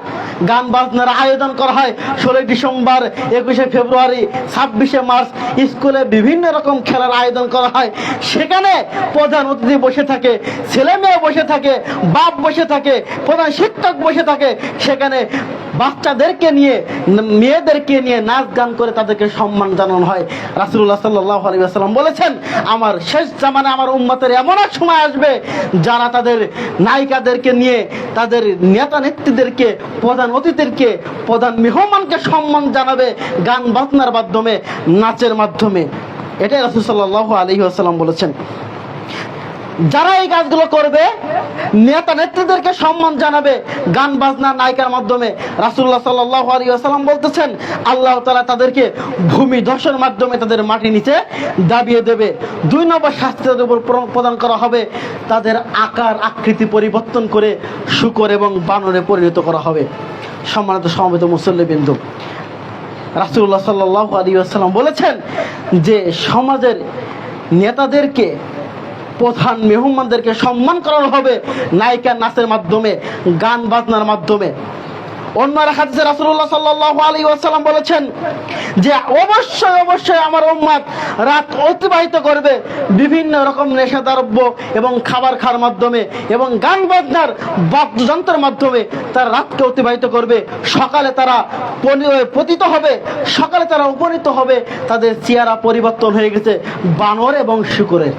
গান বাজনার আয়োজন করা হয় 16 ডিসেম্বর, 21শে ফেব্রুয়ারি, 26শে মার্চ, স্কুলে বিভিন্ন রকম খেলার আয়োজন করা হয়। সেখানে প্রধান অতিথি বসে থাকে, ছেলে মেয়ে বসে থাকে, বাপ বসে থাকে, প্রধান শিক্ষক বসে থাকে। সেখানে বাচ্চাদেরকে নিয়ে, মেয়েদেরকে নিয়ে নাচ গান করে তাদেরকে সম্মান জানানো হয়। রাসূলুল্লাহ সাল্লাল্লাহু আলাইহি ওয়াসাল্লাম বলেছেন, আমার শেষ জামানে আমার উম্মতের এমন এক সময় আসবে যারা তাদের নায়িকাদেরকে নিয়ে, তাদের নেতা নেত্রীদেরকে, প্রধান অতিথিদেরকে, প্রধান মেহমানকে সম্মান জানাবে গান বাজনার মাধ্যমে, নাচের মাধ্যমে। এটাই রাসূল সাল্লাল্লাহু আলাইহি ওয়াসাল্লাম বলেছেন। যারা এই কাজগুলো করবে, নেতা নেত্রীদেরকে সম্মান জানাবে গান বাজনা নায়িকার মাধ্যমে, রাসূলুল্লাহ সাল্লাল্লাহু আলাইহি ওয়াসাল্লাম বলতেছেন, আল্লাহ তাআলা তাদেরকে ভূমি ধসের মাধ্যমে তাদের মাটি নিচে দাবিয়ে দেবে। 2 নম্বর শাস্তি তাদের উপর প্রদান করা হবে, তাদের আকার আকৃতি পরিবর্তন করে শূকর এবং বানরে পরিণত করা হবে। সম্মানিত সমবেত মুসল্লিবৃন্দু, রাসূলুল্লাহ সাল্লাল্লাহু আলাইহি ওয়াসাল্লাম বলেছেন যে সমাজের নেতাদেরকে, প্রধান মেহমানদেরকে সম্মান করানো হবে নায়িকা নাচের মাধ্যমে, গান বাজনার মাধ্যমে। অন্য এক হাদিসে রাসূলুল্লাহ সাল্লাল্লাহু আলাইহি ওয়াসাল্লাম বলেছেন যে অবশ্যই আমার উম্মত রাত অতিবাহিত করবে বিভিন্ন রকম নেশাদ্রব্য এবং খাবার খাওয়ার মাধ্যমে এবং গান বাজনার বাদ্যযন্ত্রের মাধ্যমে তারা রাতকে অতিবাহিত করবে। সকালে তারা পতিত হবে, সকালে তারা উপনীত হবে, তাদের চেহারা পরিবর্তন হয়ে গেছে বানর এবং শূকরের।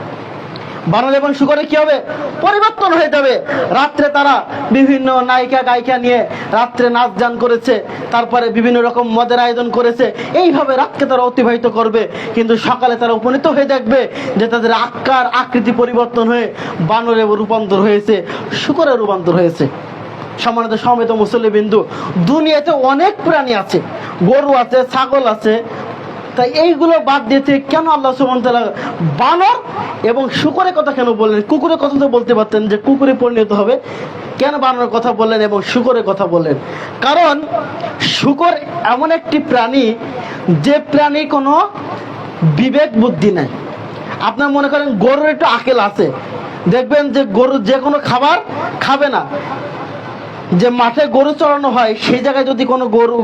বানর এবং শূকরে কি হবে? পরিবর্তন হয়ে যাবে। রাত্রে তারা বিভিন্ন নায়িকা গায়িকা নিয়ে রাত্রে নাচ গান করেছে, তারপরে বিভিন্ন রকম মদের আয়োজন করেছে, এইভাবে রাতকে তারা অতিবাহিত করবে। কিন্তু সকালে তারা উপনীত হয়ে দেখবে যে তাদের আকার আকৃতি পরিবর্তন হয়ে বানরে রূপান্তর হয়েছে, শূকরে রূপান্তর হয়েছে। সম্মানিত সমবেত মুসল্লিবৃন্দু, দুনিয়াতে অনেক প্রাণী আছে, গরু আছে, ছাগল আছে, তাই এইগুলো বাদ দিয়েছে কেন আল্লাহ সুবহানাহু ওয়া তাআলা বানর এবং শূকরের কথা কেন বললেন? কুকুরের কথা তো বলতে পারতেন যে কুকুরে পরিণত হবে, কেন বানরের কথা বললেন এবং শূকরের কথা বললেন? কারণ শূকর এমন একটি প্রাণী যে প্রাণী কোনো বিবেক বুদ্ধি নাই। আপনার মনে করেন গরুর একটু আকেল আছে, দেখবেন যে গরু যে কোনো খাবার খাবে না। যে মাঠে গরু চড়ানো হয় সেই জায়গায় যদি কোনো গরু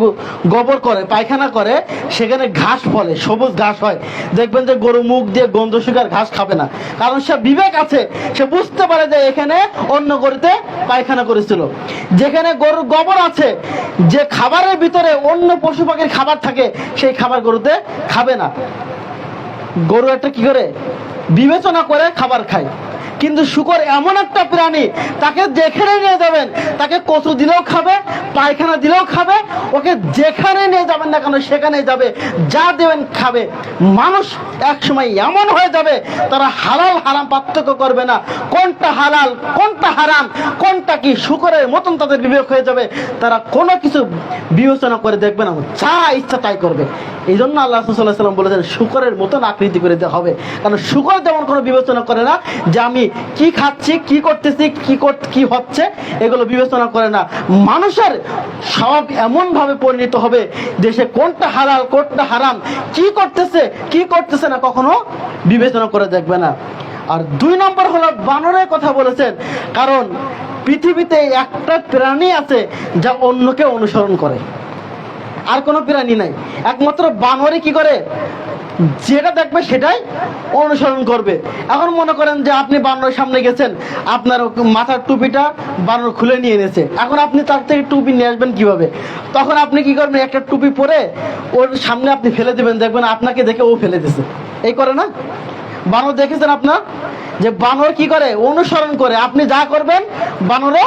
গোবর করে, পায়খানা করে, সেখানে ঘাস ফলে, সবুজ ঘাস হয়, দেখবেন যে গরু মুখ দিয়ে গন্ধ শুকার ঘাস খাবে না। কারণ সে বিবেক আছে, সে বুঝতে পারে যে এখানে অন্য গরুতে পায়খানা করেছিল। যেখানে গরুর গোবর আছে, যে খাবারের ভিতরে অন্য পশু পাখির খাবার থাকে, সেই খাবার গরুতে খাবে না। গরু একটা কি করে? বিবেচনা করে খাবার খায়। কিন্তু শূকর এমন একটা প্রাণী, তাকে যেখানে নিয়ে যাবেন, তাকে কচু দিলেও খাবে, পায়খানা দিলেও খাবে, ওকে যেখানে নিয়ে যাবেন না কেন সেখানে যাবে, যা দেবেন খাবে। মানুষ এক সময় এমন হয়ে যাবে তারা হালাল হারাম পার্থক্য করবে না, কোনটা হালাল কোনটা হারাম কোনটা কি। শূকরের মতন তাদের বিবেক হয়ে যাবে, তারা কোনো কিছু বিবেচনা করে দেখবে না, যা ইচ্ছা তাই করবে। এই জন্য আল্লাহ রাসূল সাল্লাল্লাহু আলাইহি ওয়াসাল্লাম বলেছেন শূকরের মতন আকৃতি করে দেওয়া হবে। কারণ শূকর যেমন কোনো বিবেচনা করে না যে আমি কি খাচ্ছি, কি করতেছি, কি হচ্ছে, এগুলো বিবেচনা করে না। মানুষের স্বভাব এমনভাবে পরিণত হবে যে সে কোনটা হালাল কোনটা হারাম, কি করতেছে না কখনো বিবেচনা করে দেখবে না। আর 2 নম্বর হলো বানরের কথা বলেছেন, কারণ পৃথিবীতে একটা প্রাণী আছে যা অন্যকে অনুসরণ করে, আর কোনো প্রাণী নাই। একমাত্র বানরই কি করে, যেটা দেখবে সেটাই অনুসরণ করবে। এখন মনে করেন যে আপনি বানরের সামনে গেছেন, আপনার মাথার টুপিটা বানর খুলে নিয়ে এনেছে, এখন আপনি তার থেকে টুপি নিয়ে আসবেন কিভাবে? তখন আপনি কি করবেন, একটা টুপি পরে ওর সামনে আপনি ফেলে দেবেন, দেখবেন আপনাকে দেখে ও ফেলে দিছে। এই করে না? বানর দেখেছেন আপনার, যে বানর কি করে, অনুসরণ করে। আপনি যা করবেন বানরও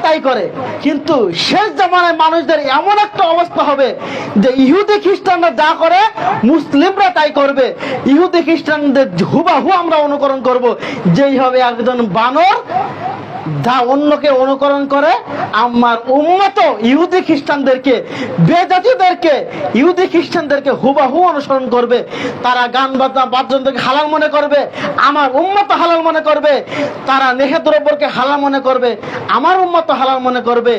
তাই করে। কিন্তু শেষ জামানায় মানুষদের এমন একটা অবস্থা হবে যে ইহুদি খ্রিস্টানরা যা করে মুসলিমরা তাই করবে। ইহুদি খ্রিস্টানদের হুবাহু আমরা অনুকরণ করব। যেই হবে একজন বানর যা অন্যকে অনুকরণ করে, আমার উম্মত ইহুদি খ্রিস্টানদেরকে, বেজাতিদেরকে, ইহুদি খ্রিস্টানদেরকে হুবাহু অনুসরণ করবে। তারা গান বাজনা বাদ্যযন্ত্রকে হালাল মনে করবে, আমার উম্মত হালাল মনে করবে। তারা নেশা দ্রব্যকে হালাল মনে করবে, আমার উম্মত হালাল মনে করবে।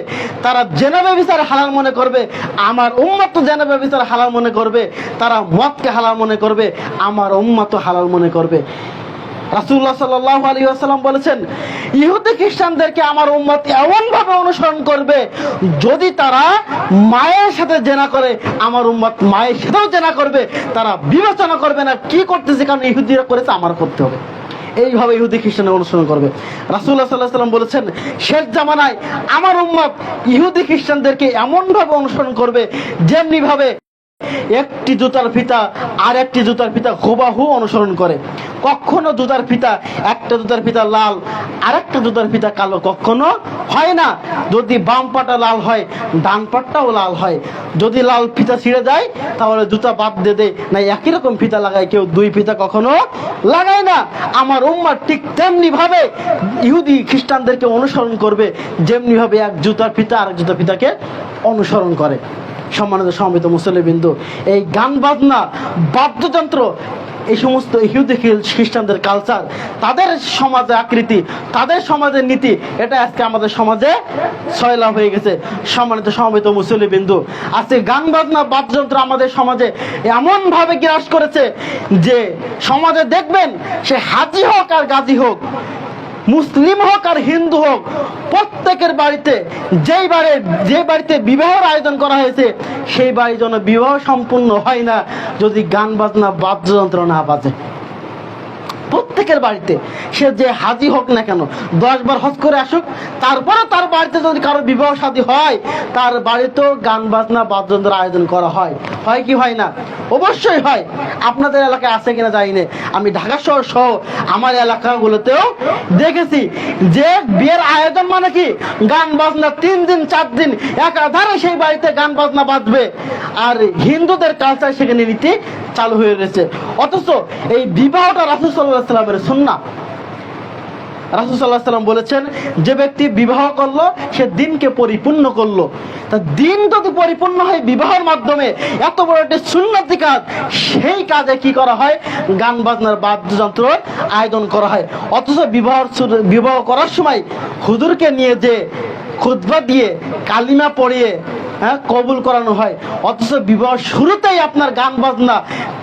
তারা জেনা ব্যভিচার হালাল মনে করবে, আমার উম্মত জেনা ব্যভিচার হালাল মনে করবে। তারা মদকে হালাল মনে করবে, আমার উম্মত হালাল মনে করবে। রাসূলুল্লাহ সাল্লাল্লাহু আলাইহি ওয়াসাল্লাম বলেছেন, ইহুদি খ্রিস্টানদেরকে আমার উম্মত এমনভাবে অনুসরণ করবে, যদি তারা মায়ের সাথে জেনা করে, আমার উম্মত মায়ের সাথেও জেনা করবে। তারা বিবেচনা করবে না কি করতেছে, কারণ ইহুদিরা করেছে, আমার করতে হবে। এইভাবে ইহুদি খ্রিস্টানের অনুসরণ করবে। রাসূলুল্লাহ সাল্লাল্লাহু আলাইহি ওয়াসাল্লাম বলেছেন, শেষ জামানায় আমার উম্মত ইহুদি খ্রিস্টানদেরকে এমনভাবে অনুসরণ করবে, যেমনি ভাবে একটি জুতার ফিতা আর একটি জুতার ফিতা হুবাহু অনুসরণ করে। কখনো জুতার ফিতা, একটা জুতার ফিতা লাল আর একটা জুতার ফিতা কালো কখনো হয় না। যদি বাম পাটা লাল হয়, ডান পাটটাও লাল হয়। যদি লাল ফিতা ছিঁড়ে যায় তাহলে জুতা বাদ দিয়ে দেয়, না একই রকম ফিতা লাগায়, কেউ 2 ফিতা কখনো লাগায় না। আমার উম্মাহ ঠিক তেমনি ভাবে ইহুদি খ্রিস্টানদেরকে অনুসরণ করবে, যেমনি ভাবে এক জুতার ফিতা আর এক জুতার ফিতাকে অনুসরণ করে। সম্মানিত সমবেত মুসল্লিবৃন্দ, এই গান বাজনা বাদ্যযন্ত্র, এই সমস্ত ইহুদি খ্রিস্টানদের কালচার, তাদের সমাজে আকৃতি, তাদের সমাজের নীতি, এটা আজকে আমাদের সমাজে ছয়লাভ হয়ে গেছে। সম্মানিত সমবেত মুসল্লিবৃন্দ, আজকে গান বাজনা বাদ্যযন্ত্র আমাদের সমাজে এমনভাবে গ্রাস করেছে যে সমাজে দেখবেন সে হাজি হোক আর গাজী হোক, মুসলিম হোক আর হিন্দু হোক, প্রত্যেকের বাড়িতে যে বাড়িতে বিবাহের আয়োজন করা হয়েছে, সেই বাড়ির জন্য বিবাহ সম্পূর্ণ হয় না যদি গান বাজনা বাদ্যযন্ত্র না বাজে। প্রত্যেকের বাড়িতে, সে যে হাজি হোক না কেন, 10 বার হজ করে আসুক, তারপরে তার বাড়িতে যদি কারো বিবাহ শাদী হয়, তার বাড়িতেও গান বাজনা বাদ্যযন্ত্রের আয়োজন করা হয়। হয় কি হয় না? অবশ্যই হয়। আপনাদের এলাকায় আছে কিনা জানি না, আমি ঢাকা শহর সহ আমার এলাকাগুলোতেও দেখেছি যে বিয়ের আয়োজন মানে কি, গান বাজনা 3 দিন 4 দিন একাধারে সেই বাড়িতে গান বাজনা বাজবে। আর হিন্দুদের কালচার সেখানে নীতি চালু হয়ে রয়েছে। অথচ এই বিবাহটা রাসূল সাল্লাল্লাহু আলাইহি ওয়াসাল্লামের সুন্নাহ। রাসূল সাল্লাল্লাহু আলাইহি ওয়াসাল্লাম বলেছেন, যে ব্যক্তি বিবাহ করলো সে দিনকে পরিপূর্ণ করলো। তা দিন যদি পরিপূর্ণ হয় বিবাহের মাধ্যমে, এত বড় একটি সুন্নতি কাজ, সেই কাজে কি করা হয়, গান বাজনার বাদ্যযন্ত্র আয়োজন করা হয়। অথচ বিবাহ করার সময় হুজুরকে নিয়ে যে খুতবা দিয়ে কালিমা পড়িয়ে কবুল করানো হয়, অথচ বিবাহ শুরুতেই আপনার গান বাজনা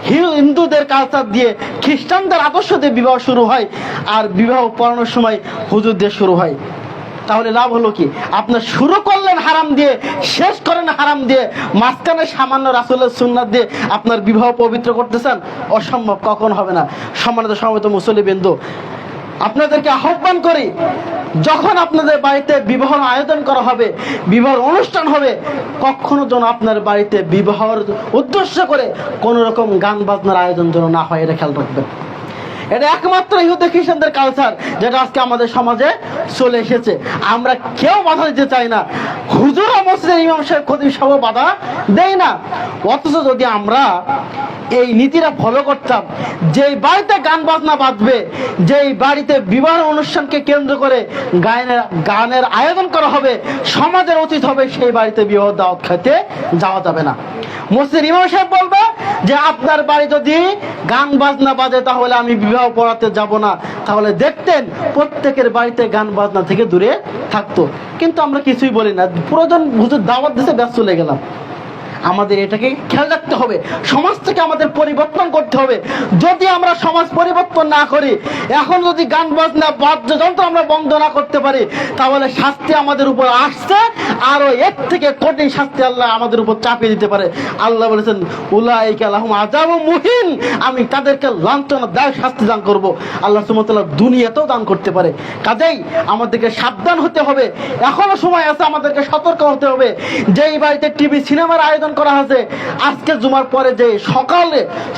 হিন্দুদের কালচার দিয়ে, খ্রিস্টানদের আদর্শ দিয়ে বিবাহ শুরু হয়, আর বিবাহ পড়ানোর সময় হুজুর দিয়ে শুরু হয়। তাহলে লাভ হলো কি? আপনার শুরু করলেন হারাম দিয়ে, শেষ করেন হারাম দিয়ে, মাঝখানে সামান্য রাসূলের সুন্নাত দিয়ে আপনার বিবাহ পবিত্র করতেছেন, অসম্ভব, কখন হবে না। সম্মানিত সমবেত মুসল্লিবৃন্দ, আপনাদেরকে আহ্বান করি, যখন আপনাদের বাড়িতে বিবাহ আয়োজন করা হবে, বিবাহ অনুষ্ঠান হবে, কখনো যেন আপনার বাড়িতে বিবাহের উদ্দেশ্য করে কোন রকম গান বাজনার আয়োজন যেন না হয়, এটা খেয়াল রাখবেন। এটা একমাত্র ইহুদি খ্রিস্টানদের কালচার, যেটা আজকে আমাদের সমাজে চলে এসেছে। আমরা কেউ বাধা দিতে চাই না, হুজুর মসজিদের ইমাম সাহেব খতিব সাহেব বাধা দেয় না। অথচ যদি আমরা এই নীতিটা ফলো করতাম, যেই বাড়িতে গান বাজনা বাজবে, যেই বাড়িতে বিবাহ অনুষ্ঠানকে কেন্দ্র করে গানের আয়োজন করা হবে, সমাজের উচিত হবে সেই বাড়িতে বিবাহ দাওয়াত খেতে যাওয়া যাবে না। মসজিদ ইমাম সাহেব বলবে যে আপনার বাড়ি যদি গান বাজনা বাজে তাহলে আমি বিবাহ পড়াতে যাব না, তাহলে দেখতেন প্রত্যেকের বাড়িতে গান বাজনা থেকে দূরে থাকতো। কিন্তু আমরা কিছুই বলি না, প্রয়োজন হুজুর দাওয়াত দিতে ব্যস্ত চলে গেলাম। আমাদের এটাকে খেয়াল রাখতে হবে, সমাজ থেকে আমাদের পরিবর্তন করতে হবে। যদি আমরা সমাজ পরিবর্তন না করি, এখন যদি গান বাজনা বাদ্যযন্ত্র আমরা বন্ধ না করতে পারি, তাহলে শাস্তি আমাদের উপর আসছে, আরো এর থেকে কঠিন শাস্তি আল্লাহ আমাদের উপর চাপিয়ে দিতে পারে। আল্লাহ বলেছেন উলাইকা লাহুম আযাবুম মুহিন, আমি তাদেরকে লাঞ্ছনাদায়ক শাস্তি দান করব। আল্লাহ সুবহানাহু ওয়া তাআলা দুনিয়াতেও দান করতে পারে। কাজেই আমাদেরকে সাবধান হতে হবে, এখনো সময় আছে, আমাদেরকে সতর্ক হতে হবে। যেই বাড়িতে টিভি সিনেমার আয়োজন করা হয়েছে, আজকে জুমার পরে যে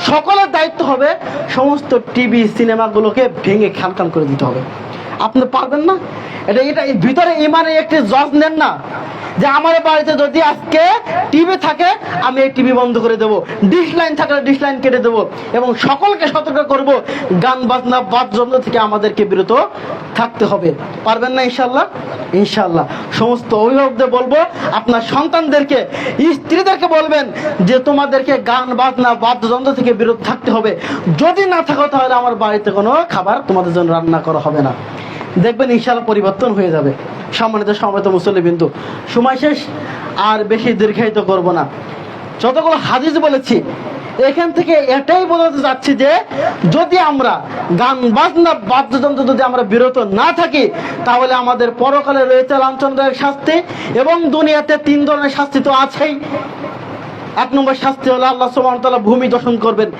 সকলের দায়িত্ব হবে সমস্ত টিভি সিনেমাগুলোকে ভেঙে খান করে দিতে হবে। আপনি পারবেন না? এটা ভিতরে ইমানের একটি জজ নেন না যে আমার বাড়িতে যদি আজকে টিভি থাকে আমি এই টিভি বন্ধ করে দেবো, ডিশ লাইন থাকলে ডিশ লাইন কেটে দেবো, এবং সকলকে সতর্ক করব গান বাজনা বাদ্যযন্ত্র থেকে আমাদেরকে বিরত থাকতে হবে। পারবেন না ইনশাল্লাহ? ইনশাল্লাহ। সমস্ত অভিভাবকদের বলবো, আপনার সন্তানদেরকে, স্ত্রীদেরকে বলবেন যে তোমাদেরকে গান বাজনা বাদ্যযন্ত্র থেকে বিরত থাকতে হবে। যদি না থাকো তাহলে আমার বাড়িতে কোনো খাবার তোমাদের জন্য রান্না করা হবে না। দেখবেন ইনশাআল্লাহ পরিবর্তন হয়ে যাবে। সম্মানিত মুসল্লিবৃন্দ, সময় শেষ, আর বেশি দীর্ঘায়িত করব না। যতগুলো হাদিস বলেছি এখান থেকে এটাই বোঝাতে যাচ্ছি যে যদি আমরা গান বাজনা বাদ্যযন্ত্র যদি আমরা বিরত না থাকি, তাহলে আমাদের পরকালে রয়েছে লাঞ্ছনাদায়ক শাস্তি, এবং দুনিয়াতে 3 ধরনের শাস্তি তো আছেই। 1 নম্বর শাস্তি হলো আল্লাহ সুবহানাহু ওয়া তাআলা ভূমি দর্শন করবেন,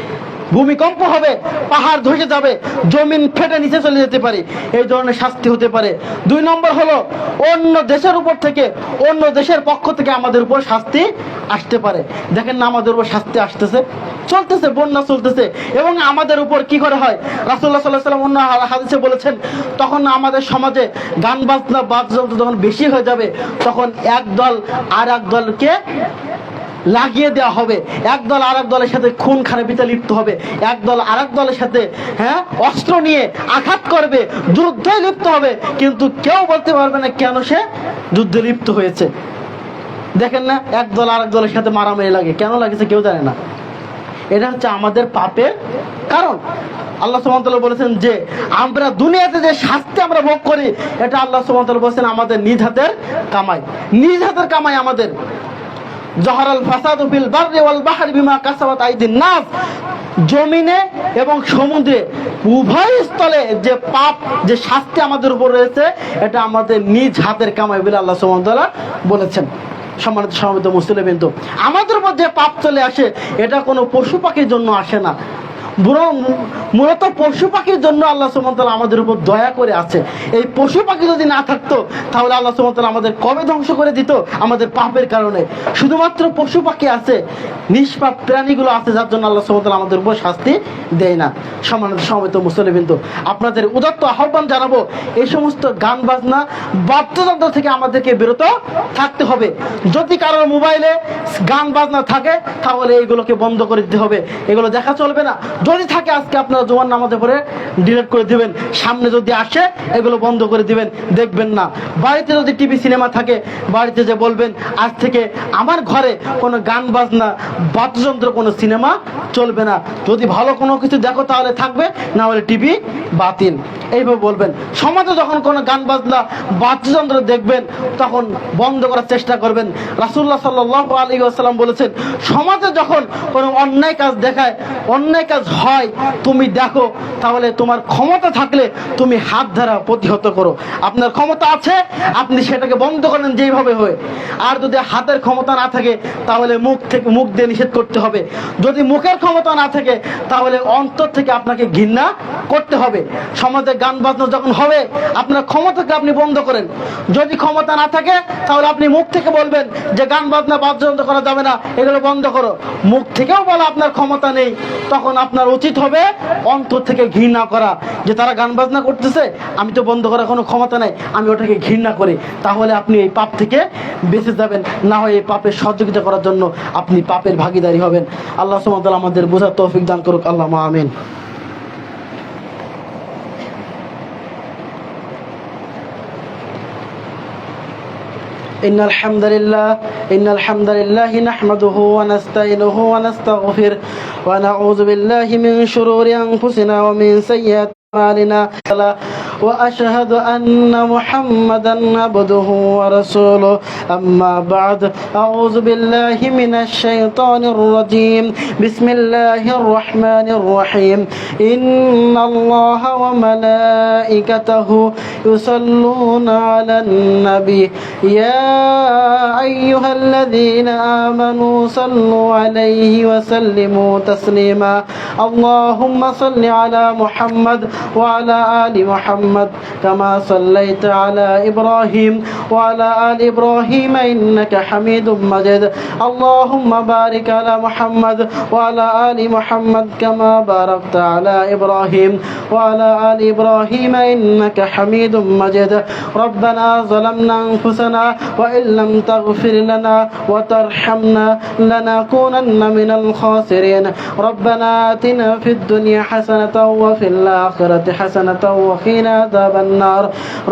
ভূমিকম্প হবে, পাহাড় ধসে যাবে, জমিন ফেটে নিচে চলে যেতে পারে, এই ধরনের শাস্তি হতে পারে। 2 নম্বর হলো অন্য দেশের উপর থেকে, অন্য দেশের পক্ষ থেকে আমাদের উপর শাস্তি আসতে পারে। দেখেন না, আমাদের উপর শাস্তি আসতেছে, চলতেছে, বন্যা চলতেছে, এবং আমাদের উপর কি করে হয়, রাসূলুল্লাহ সাল্লাল্লাহু আলাইহি ওয়াসাল্লাম অন্য হাদিসে বলেছেন, তখন আমাদের সমাজে গান বাজনা বাদ্যযন্ত্র যখন বেশি হয়ে যাবে, তখন এক দল আর এক দলকে লাগিয়ে দেওয়া হবে, এক দল আর এক দলের সাথে খুন খারাপিতে লিপ্ত হবে, এক দল আর এক দলের সাথে অস্ত্র নিয়ে আঘাত করবে, যুদ্ধে লিপ্ত হবে, কিন্তু কেউ বলতে পারবে না কেন সে যুদ্ধে লিপ্ত হয়েছে। দেখেন না, এক দল আর এক দলের সাথে মারামারি লাগে, কেন লাগেছে কেউ জানে না। এটা হচ্ছে আমাদের পাপের কারণ। আল্লাহ সুবহানাহু ওয়া তাআলা বলেছেন যে আমরা দুনিয়াতে যে শাস্তি আমরা ভোগ করি, এটা আল্লাহ সুবহানাহু ওয়া তাআলা বলেছেন আমাদের নিজ হাতের কামাই, নিজ হাতের কামাই আমাদের। জহরাল ফাসাদু ফিল বাররি ওয়াল বাহরি বিমা কাসাবাত আইদিন নাস, জমিনে এবং সমুদ্রে উভয় স্থলে যে পাপ, যে শাস্তি আমাদের উপর রয়েছে, এটা আমাদের নিজ হাতের কামাই বলে আল্লাহ সুবহানাহু ওয়া তাআলা বলেছেন। সম্মানিত মুসলিমবৃন্দ, আমাদের উপর যে পাপ চলে আসে, এটা কোনো পশু পাখির জন্য আসে না, মূলত পশু পাখির জন্য আল্লাহ সুবহানাহু ওয়া তাআলা আমাদের উপর দয়া করে আছে। এই পশু পাখি যদি না থাকতো, তাহলে আল্লাহ সুবহানাহু ওয়া তাআলা আমাদের কবে ধ্বংস করে দিত আমাদের পাপের কারণে। শুধুমাত্র পশু পাখি আছে, নিষ্পাপ প্রাণীগুলো আছে, যার জন্য আল্লাহ সুবহানাহু ওয়া তাআলা আমাদের উপর শাস্তি দেয় না। সম্মানিত মুসলিমবৃন্দ, আপনাদের উদাত্ত আহ্বান জানাবো, এই সমস্ত গান বাজনা বাদ্যযন্ত্র থেকে আমাদেরকে বিরত থাকতে হবে। যদি কারোর মোবাইলে গান বাজনা থাকে, তাহলে এইগুলোকে বন্ধ করে দিতে হবে, এগুলো দেখা চলবে না। যদি থাকে, আজকে আপনারা জুমার নামাজে পড়ে ডিলিট করে দিবেন, সামনে যদি আসে এগুলো বন্ধ করে দিবেন, দেখবেন না। বাড়িতে যদি টিভি সিনেমা থাকে, বাড়িতে যে বলবেন আজ থেকে আমার ঘরে কোনো গান বাজনা বাদ্যযন্ত্র কোনো সিনেমা চলবে না, যদি ভালো কোনো কিছু দেখো তাহলে থাকবে, না হলে টিভি বাতিল, এইভাবে বলবেন। সমাজে যখন কোনো গান বাজনা বাদ্যযন্ত্র দেখবেন, তখন বন্ধ করার চেষ্টা করবেন। রাসূলুল্লাহ সাল্লাল্লাহু আলাইহি ওয়াসাল্লাম বলেছেন, সমাজে যখন কোনো অন্যায় কাজ দেখায়, অন্যায় কাজ হয়, তুমি দেখো, তাহলে তোমার ক্ষমতা থাকলে তুমি হাত দ্বারা প্রতিহত করো। আপনার ক্ষমতা আছে, আপনি সেটাকে বন্ধ করেন যেইভাবে হয়। আর যদি হাতের ক্ষমতা না থাকে, তাহলে মুখ দিয়ে নিষেধ করতে হবে। যদি মুখের ক্ষমতা না থাকে, তাহলে অন্তর থেকে আপনাকে ঘৃণা করতে হবে। সমাজে গান বাজনা যখন হবে, আপনার ক্ষমতাকে আপনি বন্ধ করেন। যদি ক্ষমতা না থাকে, তাহলে আপনি মুখ থেকে বলবেন যে গান বাজনা বাদ্যযন্ত্র করা যাবে না, এগুলো বন্ধ করো। মুখ থেকেও বলা আপনার ক্ষমতা নেই, তখন আপনার উচিত হবে অন্তর থেকে ঘৃণা করা, যে তারা গান বাজনা করতেছে, আমি তো বন্ধ করার কোনো ক্ষমতা নাই, আমি ওটাকে ঘৃণা করি। তাহলে আপনি এই পাপ থেকে বেঁচে যাবেন, না হয় এই পাপের সহযোগিতা করার জন্য আপনি পাপের ভাগীদারি হবেন। আল্লাহ সুবহানাহু ওয়া তাআলা আমাদের আমাদের বোঝার তৌফিক দান করুক, আল্লাহুম্মা আমিন। إن الحمد لله نحمده ونستعينه ونستغفره ونعوذ بالله من شرور أنفسنا ومن سيئات أعمالنا وأشهد أن محمدا عبده ورسوله. أما بعد، أعوذ بالله من الشيطان الرجيم. بسم الله الرحمن الرحيم. إن الله وملائكته يصلون على النبي يا أيها الذين آمنوا صلوا عليه وسلموا تسليما. اللهم صل على محمد وعلى آل محمد كما صليت على إبراهيم وعلى آل إبراهيم إنك حميد مجيد. اللهم بارك على محمد وعلى آل محمد كما باركت على إبراهيم وعلى آل إبراهيم إنك حميد مجيد. ربنا ظلمنا أنفسنا وإن لم تغفر لنا وترحمنا لنكونن من الخاسرين. ربنا آتنا في الدنيا حسنة وفي الآخرة حسنة وقنا عذاب النار.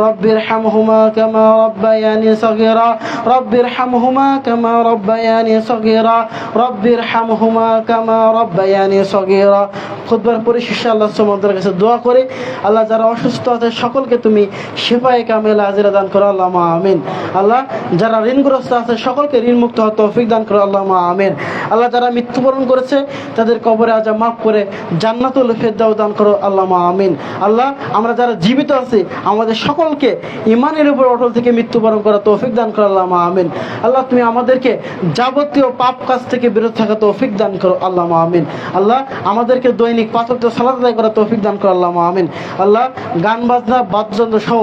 رب ارحمهما كما ربياني صغيرا. رب ارحمهما كما ربياني صغيرا. رب ارحمهما كما ربياني صغيرا. খুতবার পরিশেষে আল্লাহ সুবহানাহু কাছে দোয়া করে, আল্লাহ যারা অসুস্থ আছে সকলকে তুমি শিফায়ে কামেলা আজরা দান করো, আল্লাহুম্মা আমিন। আল্লাহ যারা ঋণগ্রস্ত আছে সকলকে ঋণ মুক্ত হওয়ার তৌফিক দান করো, আল্লাহুম্মা আমিন। আল্লাহ যারা মৃত্যুবরণ করেছে তাদের কবরে আযাব মাফ করে জান্নাতুল ফেরদাউস দান করো, আল্লাহুম্মা আমিন। আল্লাহ আমরা যারা জীবিত আছি আমাদের সকলকে ঈমানের উপর অটল থেকে মৃত্যুবরণ করার তৌফিক দান করো, আল্লাহুম্মা আমিন। আল্লাহ তুমি আমাদেরকে যাবতীয় পাপ কাজ থেকে বিরত থাকার তৌফিক দান করো, আল্লাহুম্মা আমিন। আল্লাহ আমাদেরকে দৈনিক 5 ওয়াক্ত সালাত আদায় করার তৌফিক দান করো, আল্লাহুম্মা আমিন। আল্লাহ গান বাজনা বাদ্যযন্ত্র সহ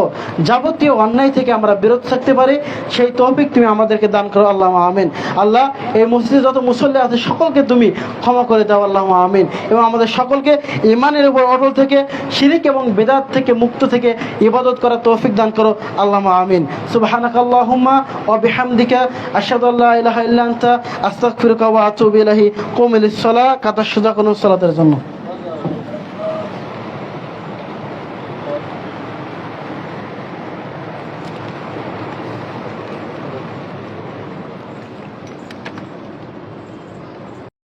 যাবতীয় অন্যায় থেকে আমরা বিরত থাকতে পারি সেই তৌফিক তুমি আমাদেরকে দান করো, আল্লাহুম্মা আমিন। আল্লাহ এই মসজিদে যত মুসল্লি আছে সকলকে তুমি ক্ষমা করে দাও, আল্লাহুম্মা আমিন। এবং আমাদের সকলকে ঈমানের উপর অটল থেকে শিরক এবং বিদআত থেকে মুক্ত থেকে ইবাদত করার তৌফিক দান করো, আল্লাহুম্মা আমিন। সুবহানাকাল্লাহুম্মা ওয়া বিহামদিকা আশহাদু আল্লা ইলাহা ইল্লা আনতা আস্তাগফিরুকা ওয়া আতুবু ইলাইহি। কুম ইলাস সালাহ কাতা সুজা কোন সালাতের জন্য।